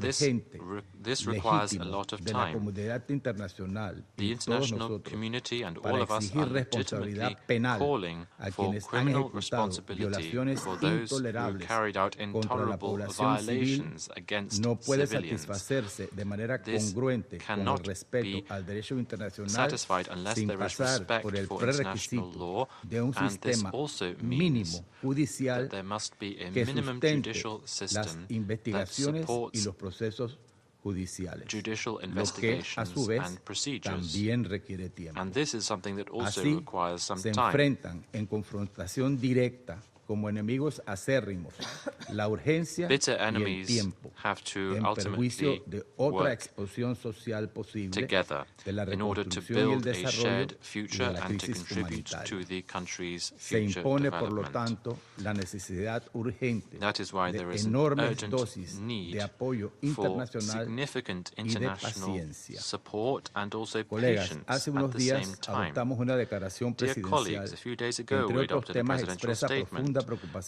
this requires a lot of time. The international community and all of us are legitimately calling for criminal responsibility for those who carried out intolerable violations against civilians. This cannot be satisfied unless there is respect for international law, and this also means that there must be a minimum judicial system that supports judicial investigations and procedures. And this is something that also requires some time. Bitter enemies have to ultimately work together in order to build a shared future and to contribute to the country's future development. That is why there is an urgent need for significant international support and also patience at the same time. Dear colleagues, a few days ago we adopted a presidential statement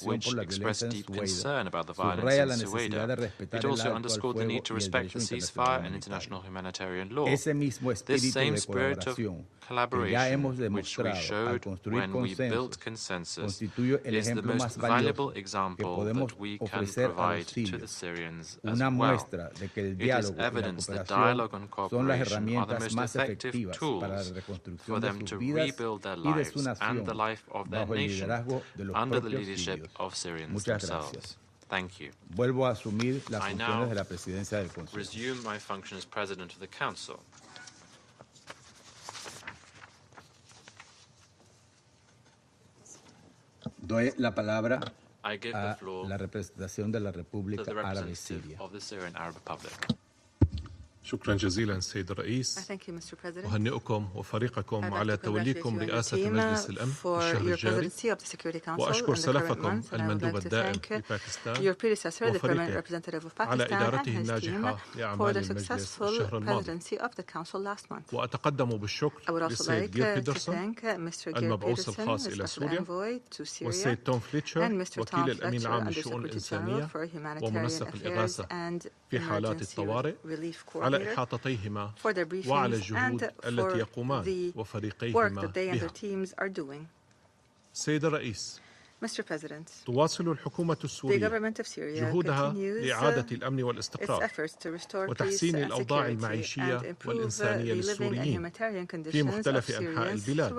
which expressed deep concern about the violence in Sueda. It also underscored the need to respect the ceasefire and international humanitarian law. This same spirit of collaboration which we showed when we built consensus is the most valuable example that we can provide to the Syrians as well. It is evidence that dialogue and cooperation are the most effective tools for them to rebuild their lives and the life of their nation under the leadership of Syrians themselves. Thank you. I now resume my function as President of the Council. I give the floor to the representative of the Syrian Arab Republic. شكرا جزيلا سيد الرئيس. أهنئكم وفريقكم على توليكم رئاسة مجلس الأمن الشهر الجاري، وأشكر سلفكم المندوب الدائم في باكستان وفريقه على إدارته الناجحة لأعمال المجلس الشهر الماضي. وأتقدم بالشكر للسيد جيل بيترسون المبعوث الخاص إلى سوريا، والسيد توم فليتشر وكيل الأمين العام للشؤون الإنسانية ومنسق الإغاثة في حالات الطوارئ على إحاطتيهما وعلى الجهود التي يقومان وفريقيهما بها. سيد الرئيس، تواصل الحكومة السورية جهودها لإعادة الأمن والاستقرار وتحسين الأوضاع المعيشية والإنسانية للسوريين في مختلف أنحاء البلاد.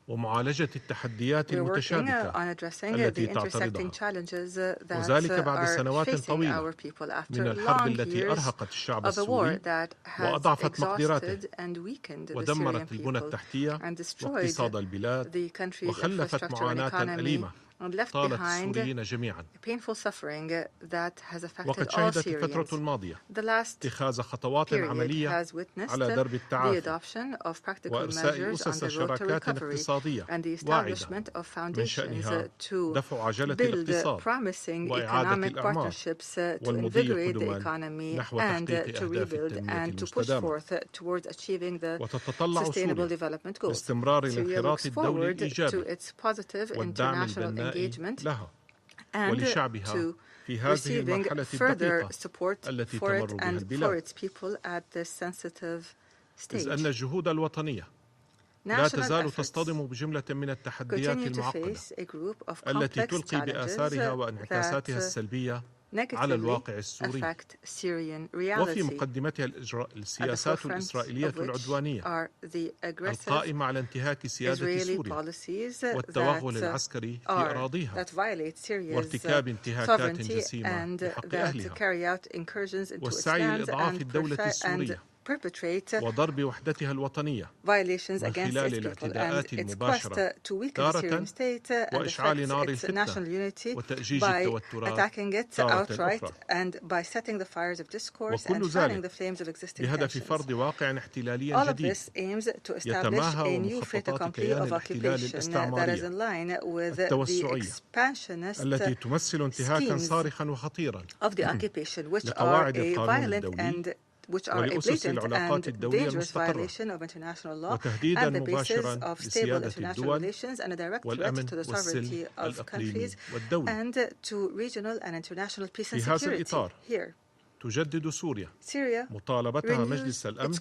ومعالجة التحديات المتشابكة التي تعترضها وذلك بعد سنوات طويلة من الحرب التي أرهقت الشعب السوري وأضعفت مقدراته ودمرت البنى التحتية واقتصاد البلاد وخلفت معاناة أليمة طالت السوريين جميعا. وقد شهدت الفترة الماضية اتخاذ خطوات عملية على درب التعافي وإرساء أسس شراكات اقتصادية واعدة من شأنها دفع عجلة الاقتصاد وإعادة الأعمار والمضي قدما نحو تحقيق أهداف التنمية المستدامة. وتتطلع سوريا لاستمرار الانخراط الدولي الإيجابي والدعم البناء لها ولشعبها في هذه المرحلة الدقيقة التي تمر بها البلاد، إذ أن الجهود الوطنية لا تزال تصطدم بجملة من التحديات المعقدة التي تلقي بآثارها وانعكاساتها السلبية على الواقع السوري، وفي مقدمتها السياسات الإسرائيلية العدوانية القائمة على انتهاك سيادة سوريا والتوغل العسكري في أراضيها وارتكاب انتهاكات جسيمة بحق أهلها والسعي لإضعاف الدولة السورية وضرب وحدتها الوطنية من خلال الاعتداءات المباشرة تارة وإشعال نار الفتنة وتأجيج التوترات تارة أخرى، وكل ذلك بهدف فرض واقع احتلالي جديد يتماهى مخططات كيان الاحتلال الاستعمارية التوسعية التي تمثل انتهاكا صارخا وخطيرا لقواعد القانون الدولي ولأسس العلاقات الدولية المستقرة وتهديدا مباشرا لسيادة الدول والأمن والسلم الإقليمي والدولي. في هذا الإطار تجدد سوريا مطالبتها مجلس الأمن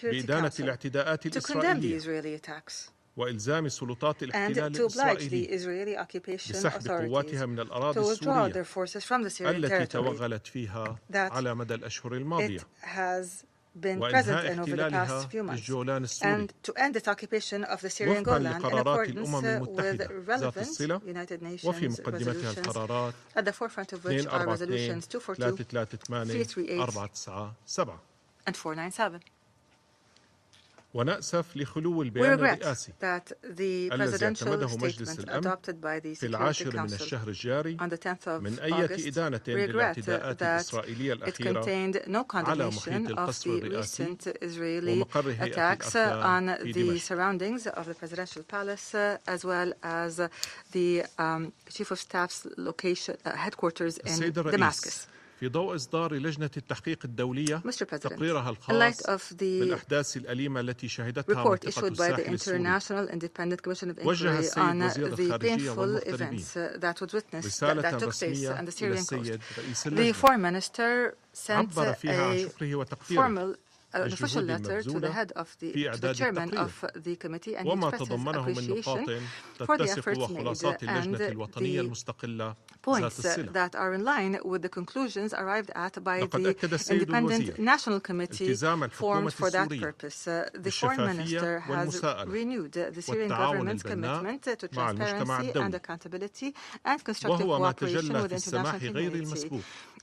بإدانة الاعتداءات الإسرائيلية وإلزام سلطات الاحتلال الإسرائيلي بسحب قواتها من الأراضي السورية التي توغلت فيها على مدى الأشهر الماضية وإنهاء احتلالها للجولان السوري وفقا لقرارات الأمم المتحدة ذات الصلة وفي مقدمتها القرارات 242 338 497 ونأسف لخلو البيان الرئاسي الذي اعتمده مجلس الأمن في 10 من الشهر الجاري من أي إدانة للاعتداءات الإسرائيلية الأخيرة على محيط القصر الرئاسي ومقر هيئة الأركان في دمشق. السيد الرئيس، في ضوء إصدار لجنة التحقيق الدولية تقريرها الخاص بالأحداث الأليمة التي شهدتها منطقة الساحل السوري، وجه السيد وزير الخارجية والمغتربين رسالة رسمية إلى السيد رئيس اللجنة عبر فيها عن شكره وتقديره an official letter to the head of the chairman of the committee, and he expressed his appreciation for the efforts made and the points that are in line with the conclusions arrived at by the independent national committee formed for that purpose. The foreign minister has renewed the Syrian government's commitment to transparency and accountability and constructive cooperation with the international community.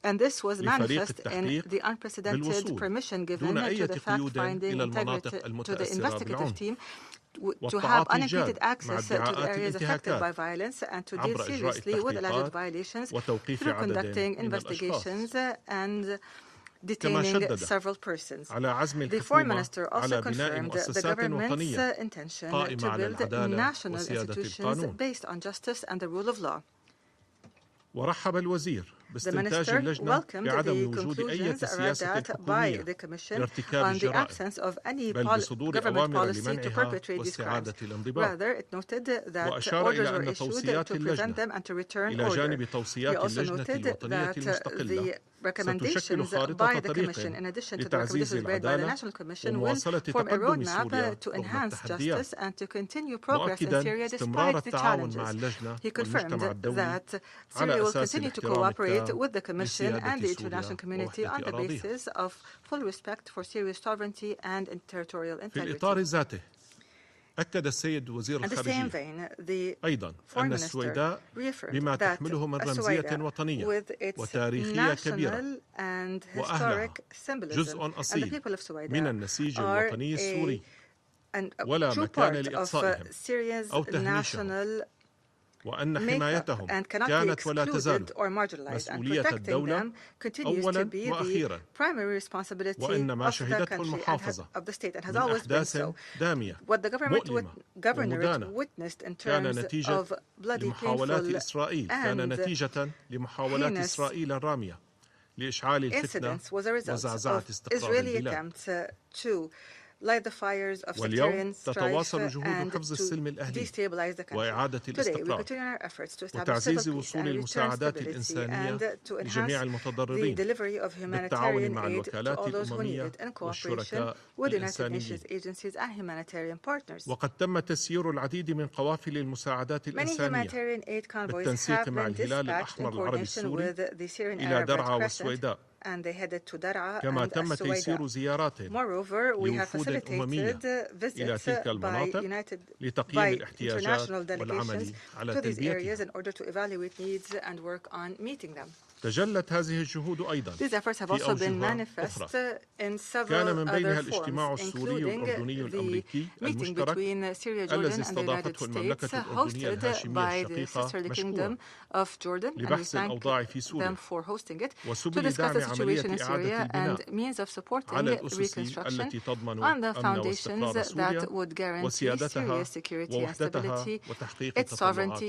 And this was manifest in the unprecedented permission given to the fact-finding to the investigative team to have unimpeded access to the areas affected by violence and to deal seriously with alleged violations through conducting investigations and detaining several persons. The foreign minister also confirmed the government's intention to build national institutions based on justice and the rule of law. ورحب الوزير باستنتاج اللجنة بعدم وجود أي سياسة حكومية لارتكاب الجرائم بل بصدور أوامر لمنعها واستعادة الانضباط وأشار إلى أن توصيات اللجنة إلى جانب توصيات اللجنة الوطنية المستقلة ستشكل خارطة طريق لتعزيز العدالة ومواصلة تقدم سوريا رغم التحديات مؤكدا استمرار التعاون مع اللجنة والمجتمع الدولي على أساس الاحترام with the Commission and the international community on the basis of full respect for Syria's sovereignty and territorial integrity. في الإطار ذاته أكد السيد وزير الخارجية أيضا أن السويداء بما تحمله من رمزية وطنية وتاريخية كبيرة وأهلها جزء أصيل من النسيج الوطني السوري ولا مكان لإقصائهم أو تهميشهم وأن حمايتهم كانت ولا تزال مسؤولية الدولة أولا وأخيرا وأن ما شهدته المحافظة من أحداث دامية مؤلمة ومدانة كان نتيجة لمحاولات إسرائيل الرامية لإشعال الفتنة وزعزعة استقرار البلاد. واليوم تتواصل جهود حفظ السلم الأهلي وإعادة الاستقرار وتعزيز وصول المساعدات الإنسانية لجميع المتضررين بالتعاون مع الوكالات الأممية والشركاء الإنسانيين. وقد تم تسيير العديد من قوافل المساعدات الإنسانية بالتنسيق مع الهلال الأحمر العربي السوري إلى درعا والسويداء. كما تم تيسير زيارات لوفود أممية إلى تلك المناطق لتقييم الاحتياجات والعمل على تلبيتها. تجلت هذه الجهود أيضا في أوجه أخرى كان من بينها الاجتماع السوري الأردني الأمريكي المشترك الذي استضافته المملكة الأردنية الهاشمية الشقيقة مشكورا لبحث الأوضاع في سوريا وسبل دعم عملية إعادة البناء على الأسس التي تضمن أمن واستقرار سوريا وسيادتها ووحدتها وتحقيق تطلعات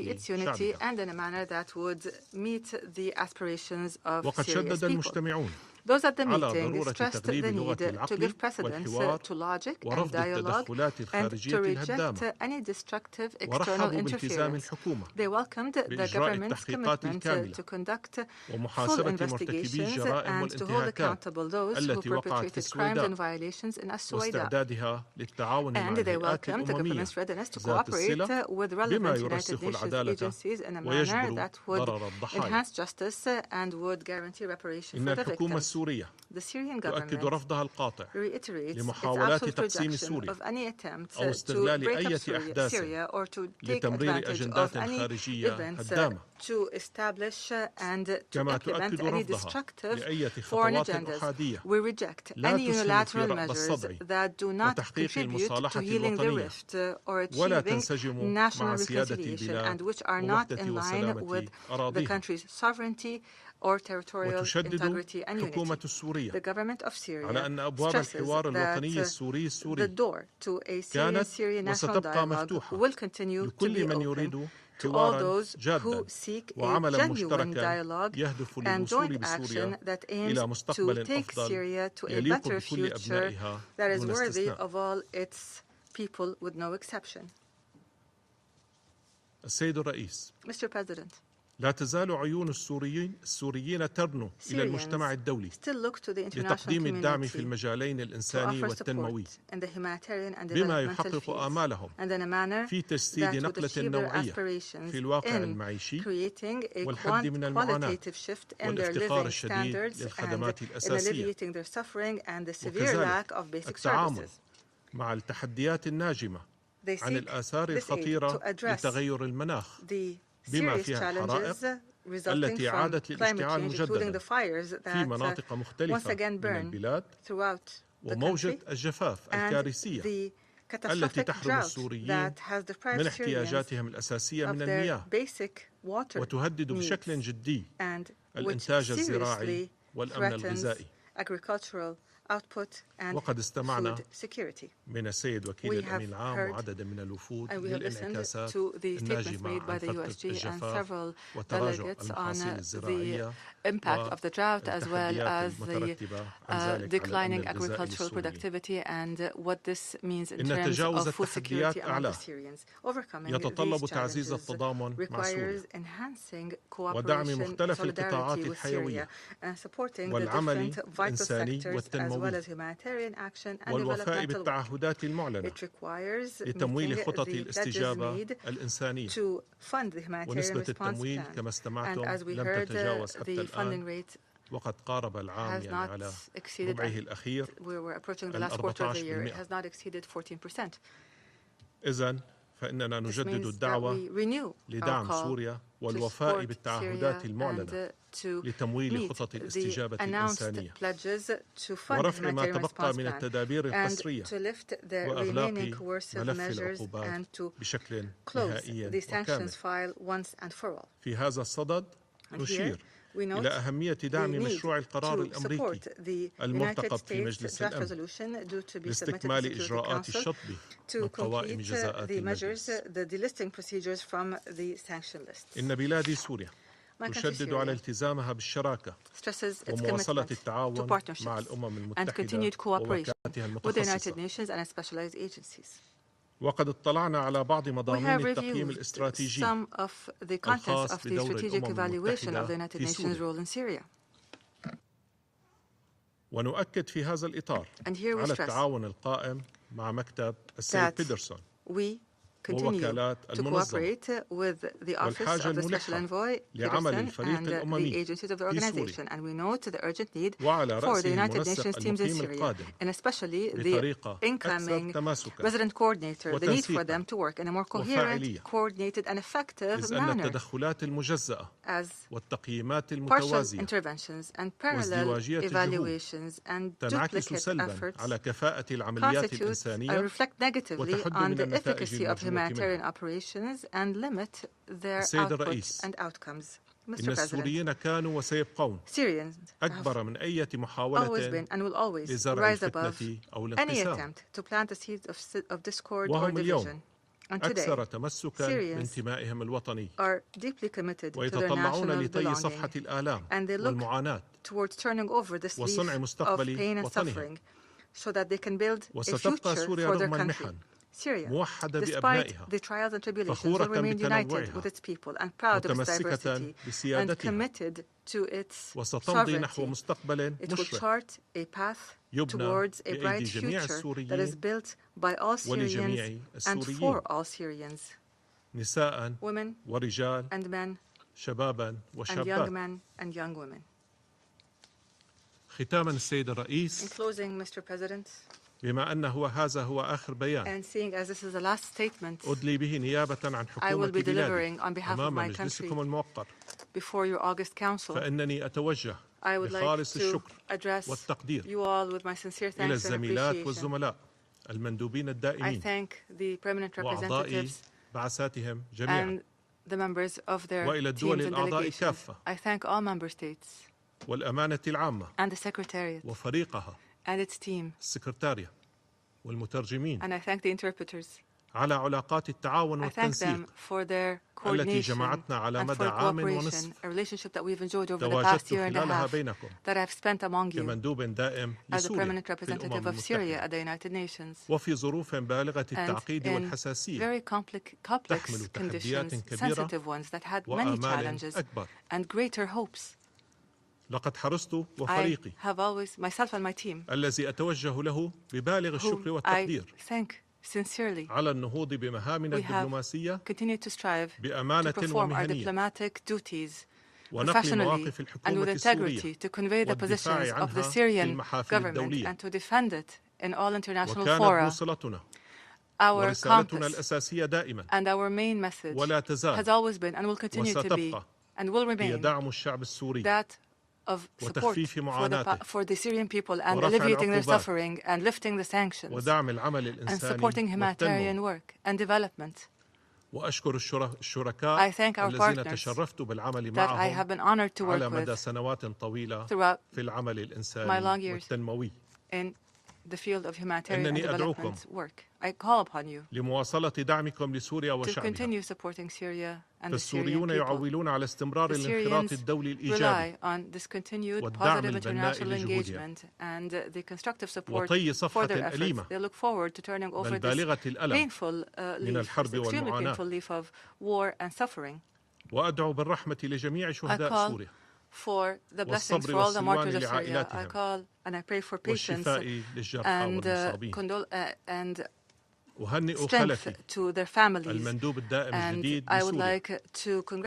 شعبها. وقد شدد المجتمعون Those at the على meeting ضرورة stressed تغليب the لغة need to العقل give precedence والحوار to logic and ورفض dialogue التدخلات and الخارجية to الهدامة. reject any destructive external ورحبوا بالتزام interference. الحكومة They welcomed the بإجراء government's التحقيقات commitment الكاملة to conduct full ومحاسبة مرتكبي investigations الجرائم and to hold والانتهاكات accountable those who التي وقعت في perpetrated crimes and السويداء violations in As-Suwaida. واستعدادها للتعاون مع And they الهيئات welcomed the الأممية government's readiness to ذات cooperate الصلة with بما relevant United يرسخ Nations العدالة agencies in a manner ويجبر that would ضرر الضحايا. enhance justice and would guarantee reparation إن for the الحكومة victims. السورية The Syrian تؤكد government رفضها القاطع reiterates its لمحاولات absolute تقسيم rejection سوريا of any attempt أو to استغلال break up أي أحداث Syria or to take لتمرير advantage of أجندات any خارجية events هدامة. to establish and to كما implement تؤكد any رفضها destructive لأي foreign خطوات agendas. أحادية We reject لا any تسهم في unilateral رأب measures الصدع that do not وتحقيق contribute to المصالحة healing the الوطنية rift or ولا achieving تنسجم national مع سيادة reconciliation البلاد and which are not ووحدة in line وسلامة with the أراضيها. country's sovereignty or territorial وتشدد integrity and الحكومة unity. السورية The government of Syria على أن أبواب stresses الحوار الوطني that السوري the door to a كانت Syrian national وستبقى dialogue مفتوحة will continue to لكل be من open يريد to all حوارا those جادا who seek a وعملا genuine مشتركا dialogue يهدف and للوصول joint action بسوريا that aims إلى to مستقبل take أفضل Syria to a يليق better بكل future أبنائها that is دون worthy استثناء. of all its people with no exception. السيد الرئيس، Mr. President, لا تزال عيون السوريين ترنو إلى المجتمع الدولي لتقديم الدعم في المجالين الإنساني والتنموي بما يحقق آمالهم في تجسيد نقلة نوعية في الواقع المعيشي والحد من المعاناة والافتقار الشديد للخدمات الأساسية وكذلك التعامل مع التحديات الناجمة عن الآثار الخطيرة لتغير المناخ بما فيها الحرائق التي عادت للاشتعال مجددا في مناطق مختلفة من البلاد وموجة الجفاف الكارثية التي تحرم السوريين من احتياجاتهم الأساسية من المياه وتهدد بشكل جدي الإنتاج الزراعي والأمن الغذائي. وقد استمعنا من السيد وكيل الأمين العام وعدد من الوفود للانعكاسات الناجمة عن فترة الجفاف وتراجع المحاصيل الزراعية impact of the drought as well as the declining agricultural productivity and what this means in terms of food security among the Syrians. Overcoming these challenges requires enhancing cooperation and solidarity with Syria and supporting the different vital sectors as well as humanitarian action and developmental work. It requires meeting the pledges made to fund the humanitarian response plan. And as we heard, the funding rate وقد قارب العام يعني على ربعه الأخير we were approaching the last quarter of the year. It has not exceeded 14%. إذن فإننا نجدد الدعوة لدعم سوريا والوفاء بالتعهدات المعلنة لتمويل خطط الاستجابة الإنسانية ورفع ما تبقى من التدابير القسرية وإغلاق ملف العقوبات بشكل نهائي وكامل. في هذا الصدد نشير إلى أهمية دعم مشروع القرار الأمريكي المرتقب في مجلس الأمن لاستكمال إجراءات الشطب من قوائم جزاءات المجلس. إن بلادي سوريا تشدد على التزامها بالشراكة ومواصلة التعاون مع الأمم المتحدة ووكالاتها المتخصصة. وقد اطلعنا على بعض مضامين التقييم الاستراتيجي الخاص بدور الأمم المتحدة في سوريا. ونؤكد في هذا الإطار على التعاون القائم مع مكتب السيد بيدرسون ووكالات المنظمة والحاجة الملحة لعمل الفريق الأممي في سوريا وعلى رأسه المنسق المقيم القادم بطريقة أكثر تماسكا وتنسيقا وفاعلية، إذ أن التدخلات المجزأة والتقييمات المتوازية وازدواجية الجهود تنعكس سلبا على كفاءة العمليات الإنسانية وتحد من النتائج المرجوة humanitarian operations and limit their output and outcomes. إن السوريين كانوا وسيبقون أكبر من أي محاولة لزرع الفتنة أو الانقسام، وهم اليوم أكثر تمسكا بانتمائهم الوطني ويتطلعون لطي صفحة الآلام والمعاناة وصنع مستقبل وطنهم. وستبقى سوريا رغم المحن موحدة بأبنائها فخورة بتنوعها متمسكة بسيادتها وستمضي نحو مستقبل مشرق يبنى بأيدي جميع السوريين ولجميع السوريين نساء ورجال شبابا وشابات. ختاما السيد الرئيس، بما أنه هذا هو آخر بيان أدلي به نيابة عن حكومة بلادي أمام مجلسكم الموقر، فإنني أتوجه بخالص الشكر والتقدير إلى الزميلات والزملاء المندوبين الدائمين وأعضاء بعثاتهم جميعا وإلى الدول الأعضاء كافة والأمانة العامة وفريقها السكرتارية والمترجمين على علاقات التعاون والتنسيق التي جمعتنا على مدى عام ونصف تواجدت خلالها بينكم كمندوب دائم لسوريا في الأمم المتحدة وفي ظروف بالغة التعقيد والحساسية تحمل تحديات كبيرة وآمال أكبر. لقد حرصت وفريقي الذي أتوجه له ببالغ الشكر والتقدير على النهوض بمهامنا الدبلوماسية بأمانة ومهنية ونقل مواقف الحكومة السورية والدفاع عنها في المحافل الدولية. وكانت بوصلتنا ورسالتنا الأساسية دائما ولا تزال وستبقى هي دعم الشعب السوري وتخفيف معاناته ورفع العقوبات ودعم العمل الإنساني والتنمية. وأشكر الشركاء الذين تشرفت بالعمل معهم على مدى سنوات طويلة في العمل الإنساني والتنموي. إنني أدعوكم لمواصلة دعمكم لسوريا وشعبها. فالسوريون يعولون على استمرار الانخراط الدولي الإيجابي والدعم البناء لجهودهم وطي صفحة أليمة بل بالغة الألم من الحرب والمعاناة. وأدعو بالرحمة لجميع شهداء سوريا والصبر والسلوان لعائلاتهم والشفاء للجرحى والمصابين. أهنئ خلفي المندوب الدائم الجديد لسوريا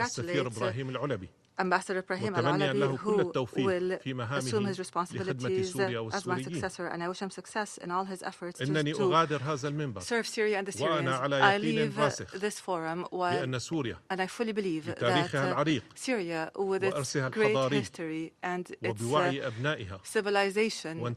السفير إبراهيم العلبي Ambassador Brahim Al-Alawi, who will assume his responsibilities as my successor, and I wish him success in all his efforts to serve Syria and the Syrians. I leave this forum and I fully believe that Syria, with its great history and its civilization and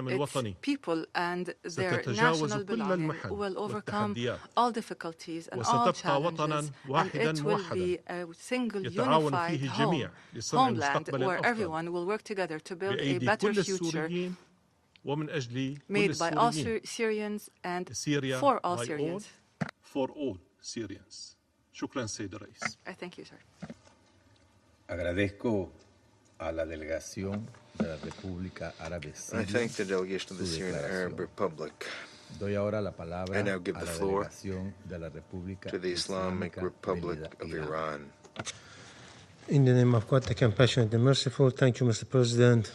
its people and their national belonging, will overcome all difficulties and all challenges, and it will be a single unified homeland where everyone will work together to build a better future made by all Syrians and for all Syrians. For all Syrians. شكرا سيد الرئيس. I thank you, sir. Agradezco a la delegación de la República Árabe Siria. I thank the delegation of the Syrian Arab Republic. Doy ahora la palabra I now give a the la floor delegación de la República to the Islamic Republic of Iran. In the name of God, the compassionate and merciful, thank you, Mr. President.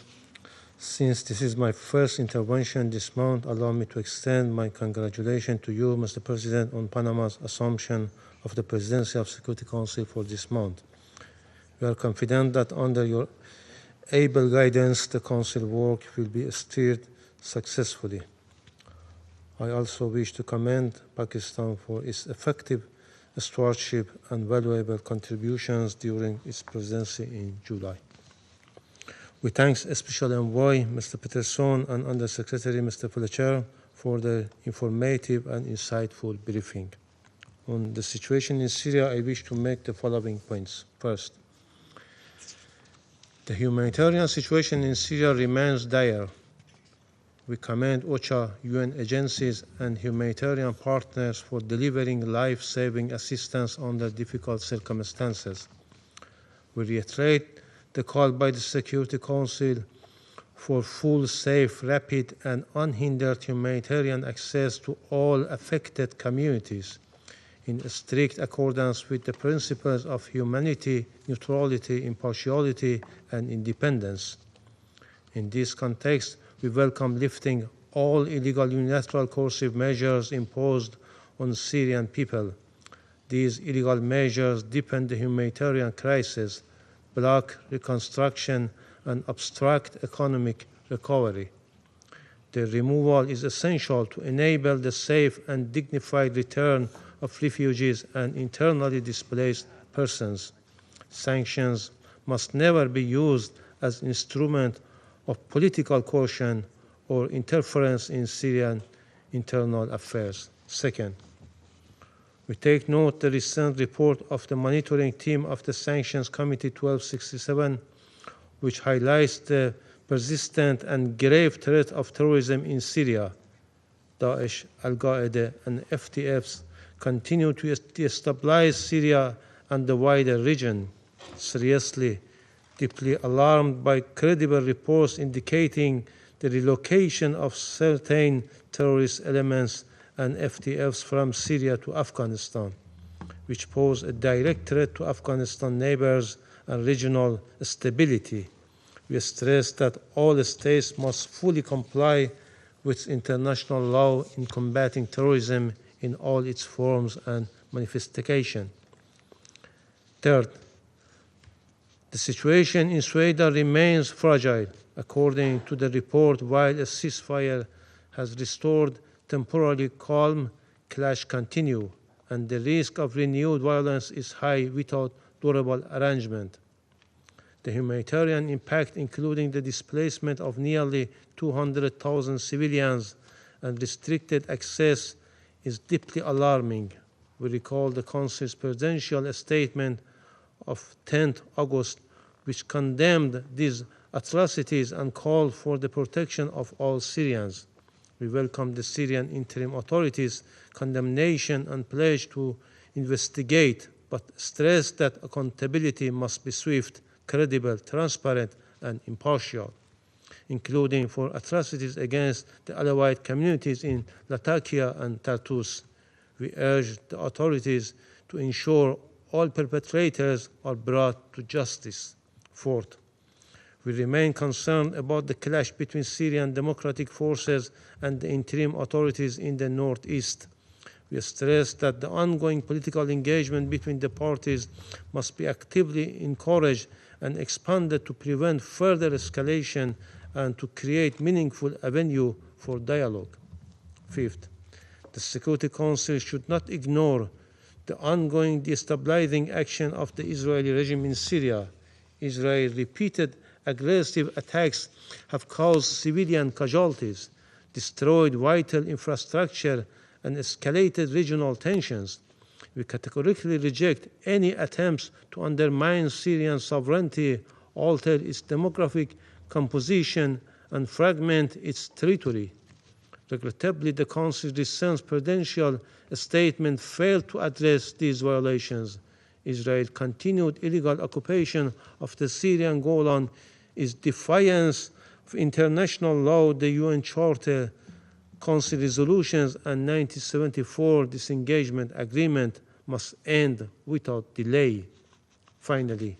Since this is my first intervention this month, allow me to extend my congratulations to you, Mr. President, on Panama's assumption of the presidency of Security Council for this month. We are confident that under your able guidance, the Council work will be steered successfully. I also wish to commend Pakistan for its effective stewardship and valuable contributions during its presidency in July. We thank Special Envoy Mr. Peterson and Under Secretary Mr. Fletcher for their informative and insightful briefing. On the situation in Syria, I wish to make the following points. First, the humanitarian situation in Syria remains dire. We commend OCHA, UN agencies, and humanitarian partners for delivering life-saving assistance under difficult circumstances. We reiterate the call by the Security Council for full, safe, rapid, and unhindered humanitarian access to all affected communities in strict accordance with the principles of humanity, neutrality, impartiality, and independence. In this context, we welcome lifting all illegal unilateral coercive measures imposed on Syrian people. These illegal measures deepen the humanitarian crisis, block reconstruction, and obstruct economic recovery. Their removal is essential to enable the safe and dignified return of refugees and internally displaced persons. Sanctions must never be used as an instrument of political coercion or interference in Syrian internal affairs. Second, we take note of the recent report of the monitoring team of the Sanctions Committee 1267, which highlights the persistent and grave threat of terrorism in Syria. Daesh, Al-Qaeda, and FTFs continue to destabilize Syria and the wider region. Seriously, deeply alarmed by credible reports indicating the relocation of certain terrorist elements and FTFs from Syria to Afghanistan, which pose a direct threat to Afghanistan neighbors and regional stability. We stress that all states must fully comply with international law in combating terrorism in all its forms and manifestations. Third, the situation in Sweden remains fragile. According to the report, while a ceasefire has restored temporarily calm, clash continue, and the risk of renewed violence is high without durable arrangement. The humanitarian impact, including the displacement of nearly 200,000 civilians and restricted access, is deeply alarming. We recall the Council's presidential statement of 10th August, which condemned these atrocities and called for the protection of all Syrians. We welcome the Syrian interim authorities' condemnation and pledge to investigate, but stress that accountability must be swift, credible, transparent, and impartial, including for atrocities against the Alawite communities in Latakia and Tartus. We urge the authorities to ensure all perpetrators are brought to justice. Fourth, we remain concerned about the clash between Syrian democratic forces and the interim authorities in the northeast. We stress that the ongoing political engagement between the parties must be actively encouraged and expanded to prevent further escalation and to create meaningful avenue for dialogue. Fifth, the Security Council should not ignore the ongoing destabilizing action of the Israeli regime in Syria. Israel's repeated aggressive attacks have caused civilian casualties, destroyed vital infrastructure, and escalated regional tensions. We categorically reject any attempts to undermine Syrian sovereignty, alter its demographic composition, and fragment its territory. Regrettably, the Council's recent prudential statement failed to address these violations. Israel's continued illegal occupation of the Syrian Golan is defiance of international law, the UN Charter, Council resolutions, and 1974 disengagement agreement must end without delay. Finally,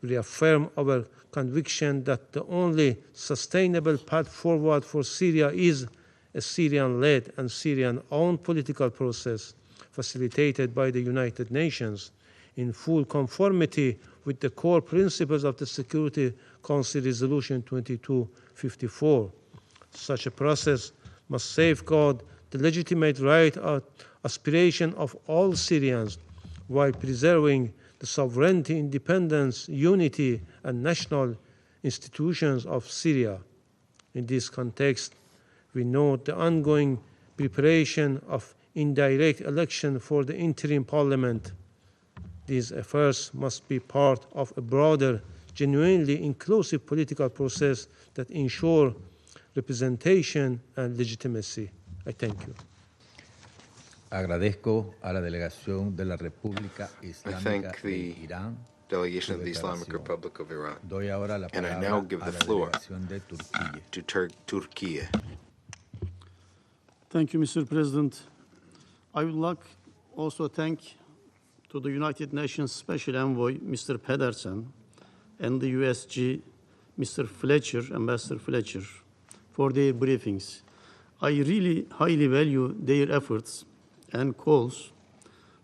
we reaffirm our conviction that the only sustainable path forward for Syria is a Syrian-led and Syrian-owned political process facilitated by the United Nations in full conformity with the core principles of the Security Council Resolution 2254. Such a process must safeguard the legitimate right of aspiration of all Syrians while preserving the sovereignty, independence, unity, and national institutions of Syria. In this context, we note the ongoing preparation of indirect election for the interim parliament. These efforts must be part of a broader, genuinely inclusive political process that ensure representation and legitimacy. I thank you. Agradezco a la delegación de la República Islámica de Irán. Delegation of the Islamic Republic of Iran. And I now give the floor to Turkey. Thank you, Mr. President. I would like also thank to the United Nations Special Envoy, Mr. Pedersen, and the USG, Mr. Fletcher, Ambassador Fletcher, for their briefings. I really highly value their efforts and calls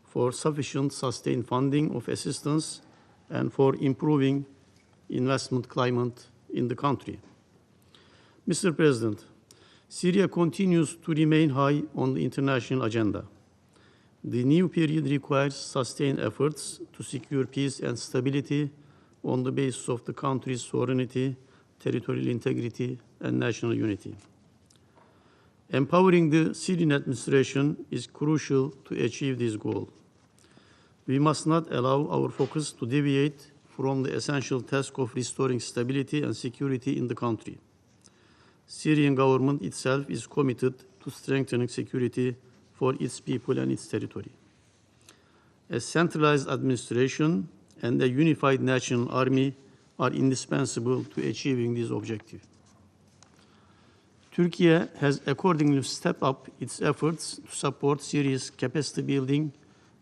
for sufficient sustained funding of assistance and for improving investment climate in the country. Mr. President, Syria continues to remain high on the international agenda. The new period requires sustained efforts to secure peace and stability on the basis of the country's sovereignty, territorial integrity, and national unity. Empowering the Syrian administration is crucial to achieve this goal. We must not allow our focus to deviate from the essential task of restoring stability and security in the country. Syrian government itself is committed to strengthening security for its people and its territory. A centralized administration and a unified national army are indispensable to achieving this objective. Turkey has accordingly stepped up its efforts to support Syria's capacity building,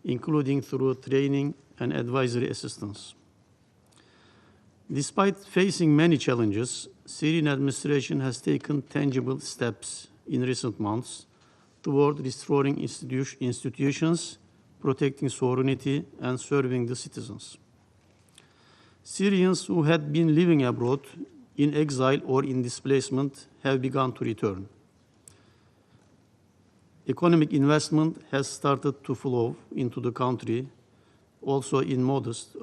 including through training and advisory assistance. Despite facing many challenges, Syrian administration has taken tangible steps in recent months toward restoring institutions, protecting sovereignty, and serving the citizens. Syrians who had been living abroad in exile or in displacement have begun to return. Economic investment has started to flow into the country, also in modest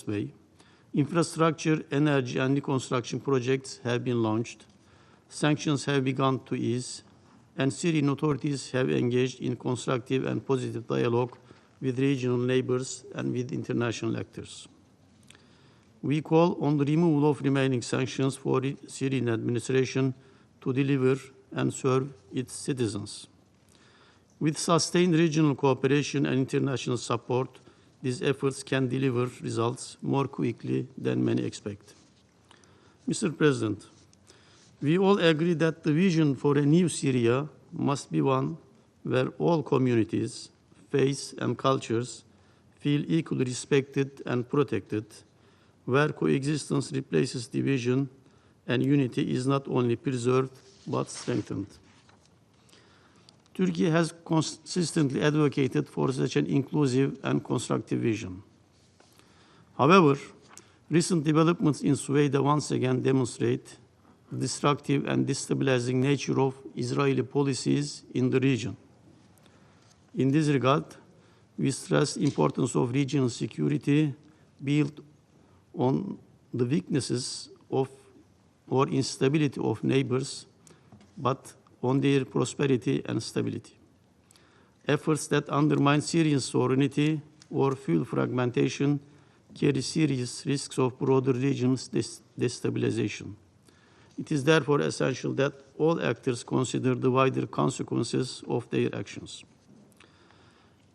way. Infrastructure, energy, and reconstruction projects have been launched. Sanctions have begun to ease, and Syrian authorities have engaged in constructive and positive dialogue with regional neighbors and with international actors. We call on the removal of remaining sanctions for the Syrian administration to deliver and serve its citizens. With sustained regional cooperation and international support, these efforts can deliver results more quickly than many expect. Mr. President, we all agree that the vision for a new Syria must be one where all communities, faiths, and cultures feel equally respected and protected, where coexistence replaces division and unity is not only preserved but strengthened. Turkey has consistently advocated for such an inclusive and constructive vision. However, recent developments in Sueda once again demonstrate the destructive and destabilizing nature of Israeli policies in the region. In this regard, we stress the importance of regional security built on the weaknesses of or instability of neighbors, but on their prosperity and stability. Efforts that undermine Syrian sovereignty or fuel fragmentation carry serious risks of broader regional destabilization. It is therefore essential that all actors consider the wider consequences of their actions.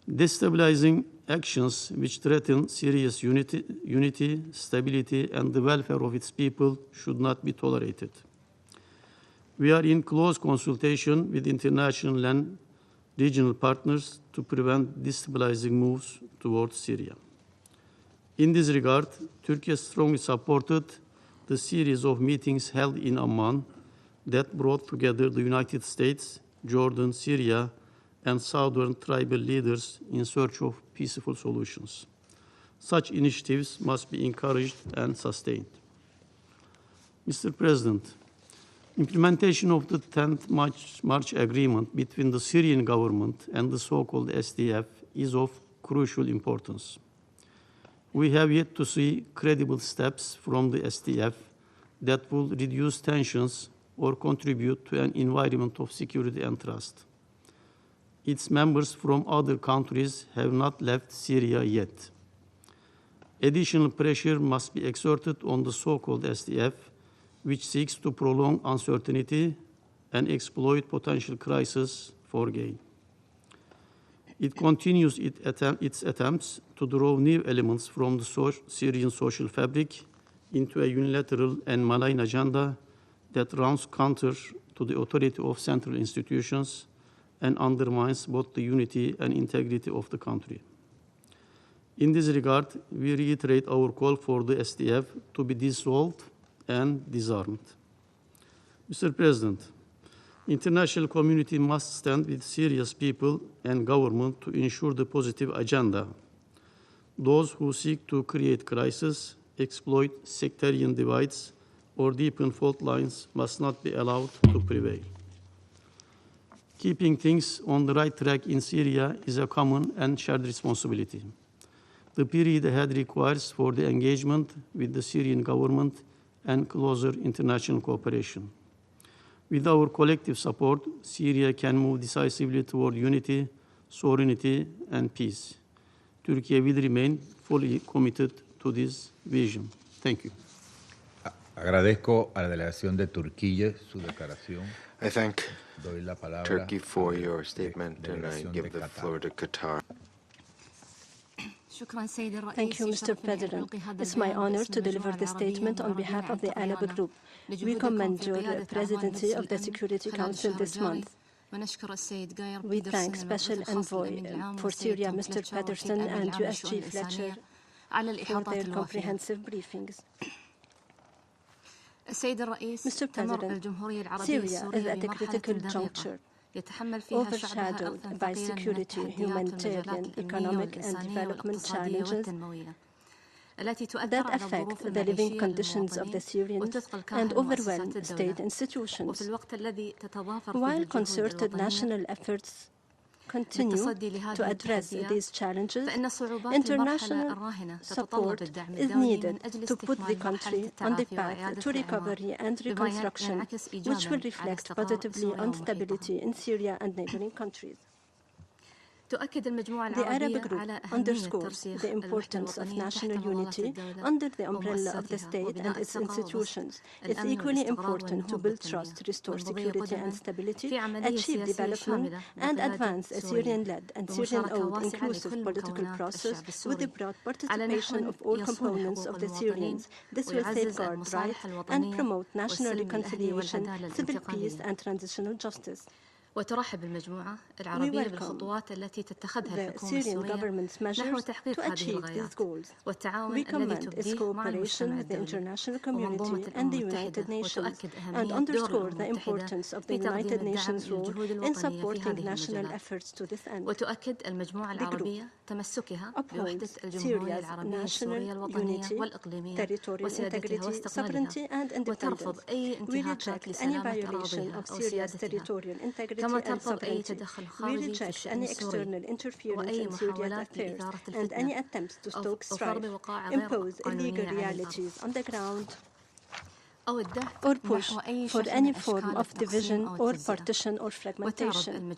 Destabilizing actions which threaten Syria's unity, stability, and the welfare of its people should not be tolerated. We are in close consultation with international and regional partners to prevent destabilizing moves towards Syria. In this regard, Turkey strongly supported the series of meetings held in Amman that brought together the United States, Jordan, Syria, and southern tribal leaders in search of peaceful solutions. Such initiatives must be encouraged and sustained. Mr. President, implementation of the 10th March agreement between the Syrian government and the so-called SDF is of crucial importance. We have yet to see credible steps from the SDF that will reduce tensions or contribute to an environment of security and trust. Its members from other countries have not left Syria yet. Additional pressure must be exerted on the so-called SDF, which seeks to prolong uncertainty and exploit potential crises for gain. It continues its attempts to draw new elements from the Syrian social fabric into a unilateral and malign agenda that runs counter to the authority of central institutions and undermines both the unity and integrity of the country. In this regard, we reiterate our call for the SDF to be dissolved and disarmed. Mr. President, international community must stand with Syria's people and government to ensure the positive agenda. Those who seek to create crisis, exploit sectarian divides, or deepen fault lines must not be allowed to prevail. Keeping things on the right track in Syria is a common and shared responsibility. The period ahead requires for the engagement with the Syrian government and closer international cooperation. With our collective support, Syria can move decisively toward unity, sovereignty, and peace. Turkey will remain fully committed to this vision. Thank you. Agradezco a la delegación de Turquía su declaración. I thank Turkey for your statement, and I give the floor to Qatar. Thank you, Mr. President. It's my honor to deliver the statement on behalf of the Arab Group. We commend your presidency of the Security Council this month. We thank Special Envoy for Syria, Mr. Patterson, and USG Fletcher for their comprehensive briefings. Mr. President, Syria is at a critical juncture, overshadowed by security, humanitarian, economic, and development challenges that affect the living conditions of the Syrians and overwhelm state institutions. While concerted national efforts continue to address these challenges, international support is needed to put the country on the path to recovery and reconstruction, which will reflect positively on stability in Syria and neighboring countries. The Arab Group underscores the importance of national unity under the umbrella of the state and its institutions. It's equally important to build trust, restore security and stability, achieve development, and advance a Syrian-led and Syrian-owned inclusive political process with the broad participation of all components of the Syrians. This will safeguard rights and promote national reconciliation, civil peace, and transitional justice. وترحب المجموعة العربية بالخطوات التي تتخذها الحكومة السورية نحو تحقيق هذه الغايات والتعاون الذي تبديه مع المجتمع الدولي ومنظومة الأمم المتحدة وتؤكد أهمية دور الأمم المتحدة في تقديم الدعم للجهود الوطنية في هذه المجالات وتؤكد المجموعة العربية تمسكها بوحدة الجمهورية العربية السورية الوطنية والإقليمية وسيادتها واستقلالها وترفض أي انتهاكات لسلامة أراضيها أو سيادتها كما ترفض أي تدخل خارجي في الشأن السوري وأي محاولات لإثارة الفتنة أو فرض وقائع غير قانونية على الأرض or push for any form of division or partition or fragmentation.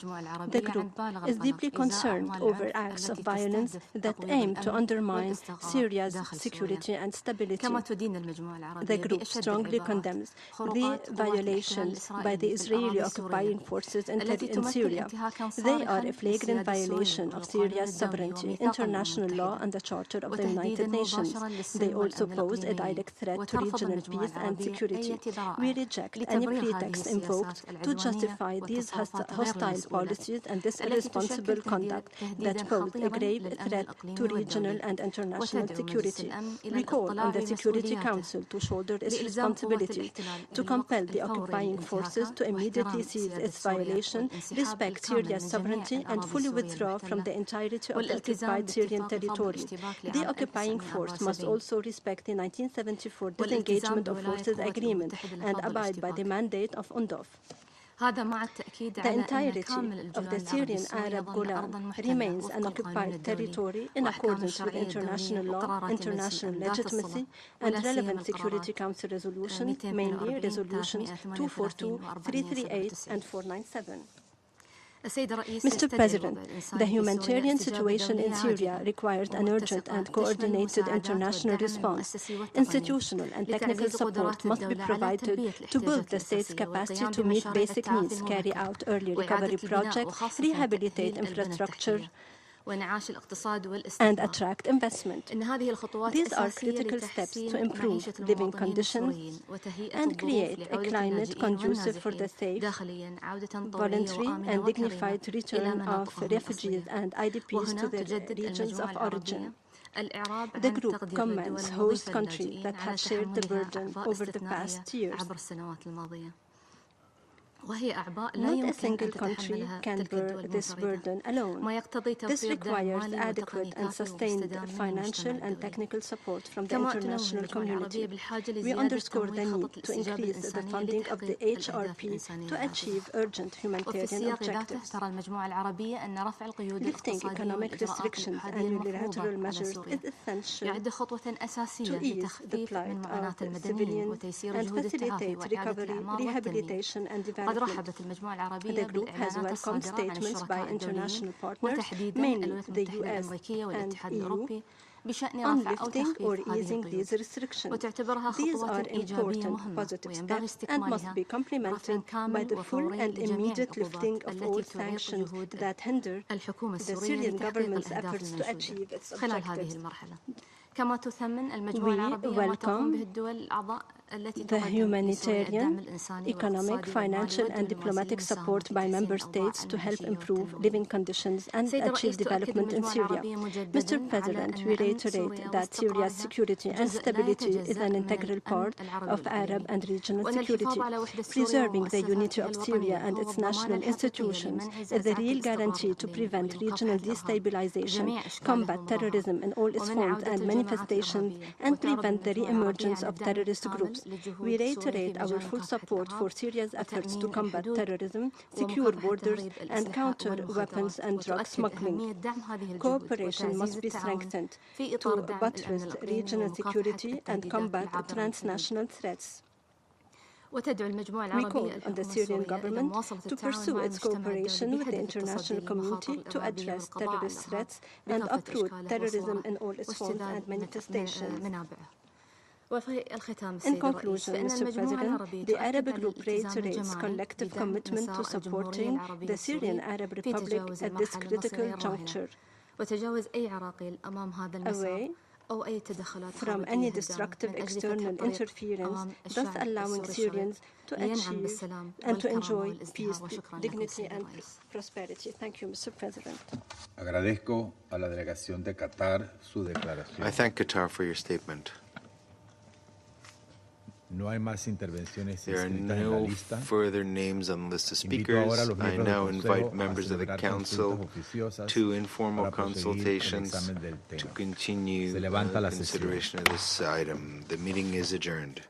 The group is deeply concerned over acts of violence that aim to undermine Syria's security and stability. The group strongly condemns the violations by the Israeli occupying forces in Syria. They are a flagrant violation of Syria's sovereignty, international law, and the Charter of the United Nations. They also pose a direct threat to regional peace and security. We reject any pretext invoked to justify these hostile policies and this irresponsible conduct that pose a grave threat to regional and international security. We call on the Security Council to shoulder its responsibility to compel the occupying forces to immediately cease its violation, respect Syria's sovereignty, and fully withdraw from the entirety of the occupied Syrian territory. The occupying force must also respect the 1974 disengagement of forces agreement and abide by the mandate of UNDOF. The entirety of the Syrian Arab Golan remains an occupied territory in accordance with international law, international legitimacy, and relevant Security Council resolutions, mainly resolutions 242, 338, and 497. Mr. President, the humanitarian situation in Syria requires an urgent and coordinated international response. Institutional and technical support must be provided to build the state's capacity to meet basic needs, carry out early recovery projects, rehabilitate infrastructure, and attract investment. These are critical steps to improve living conditions and create a climate conducive for the safe, voluntary, and dignified return of refugees and IDPs to their regions of origin. The group commends host countries that have shared the burden over the past years. Not a single country can bear this burden alone. This requires adequate and sustained financial and technical support from the international community. We underscore the need to increase the funding of the HRP to achieve urgent humanitarian objectives. Lifting economic restrictions and unilateral measures is essential to ease the plight of civilians and facilitate recovery, rehabilitation, and development. The group has welcomed statements by international partners, mainly the US and EU, on lifting or easing these restrictions. These are important positive steps and must be complemented by the full and immediate lifting of all sanctions that hinder the Syrian government's efforts to achieve its objectives. We welcome the humanitarian, economic, financial, and diplomatic support by member states to help improve living conditions and achieve development in Syria. Mr. President, we reiterate that Syria's security and stability is an integral part of Arab and regional security. Preserving the unity of Syria and its national institutions is the real guarantee to prevent regional destabilization, combat terrorism in all its forms and manifestations, and prevent the re-emergence of terrorist groups. We reiterate our full support for Syria's efforts to combat terrorism, secure borders, and counter weapons and drug smuggling. Cooperation must be strengthened to buttress regional security and combat transnational threats. We call on the Syrian government to pursue its cooperation with the international community to address terrorist threats and uproot terrorism in all its forms and manifestations. In conclusion, Mr. President, the Arab Group reiterates collective commitment to supporting the Syrian Arab Republic at this critical juncture. Away from any destructive external interference, thus allowing Syrians to achieve and to enjoy peace, dignity, and prosperity. Thank you, Mr. President. Agradezco a la delegación de Qatar su declaración. I thank Qatar for your statement. No hay más intervenciones There are inscritas en la no lista. further names on the list of speakers. I now invite members of the Council to informal consultations to continue consideration of this item. The meeting is adjourned.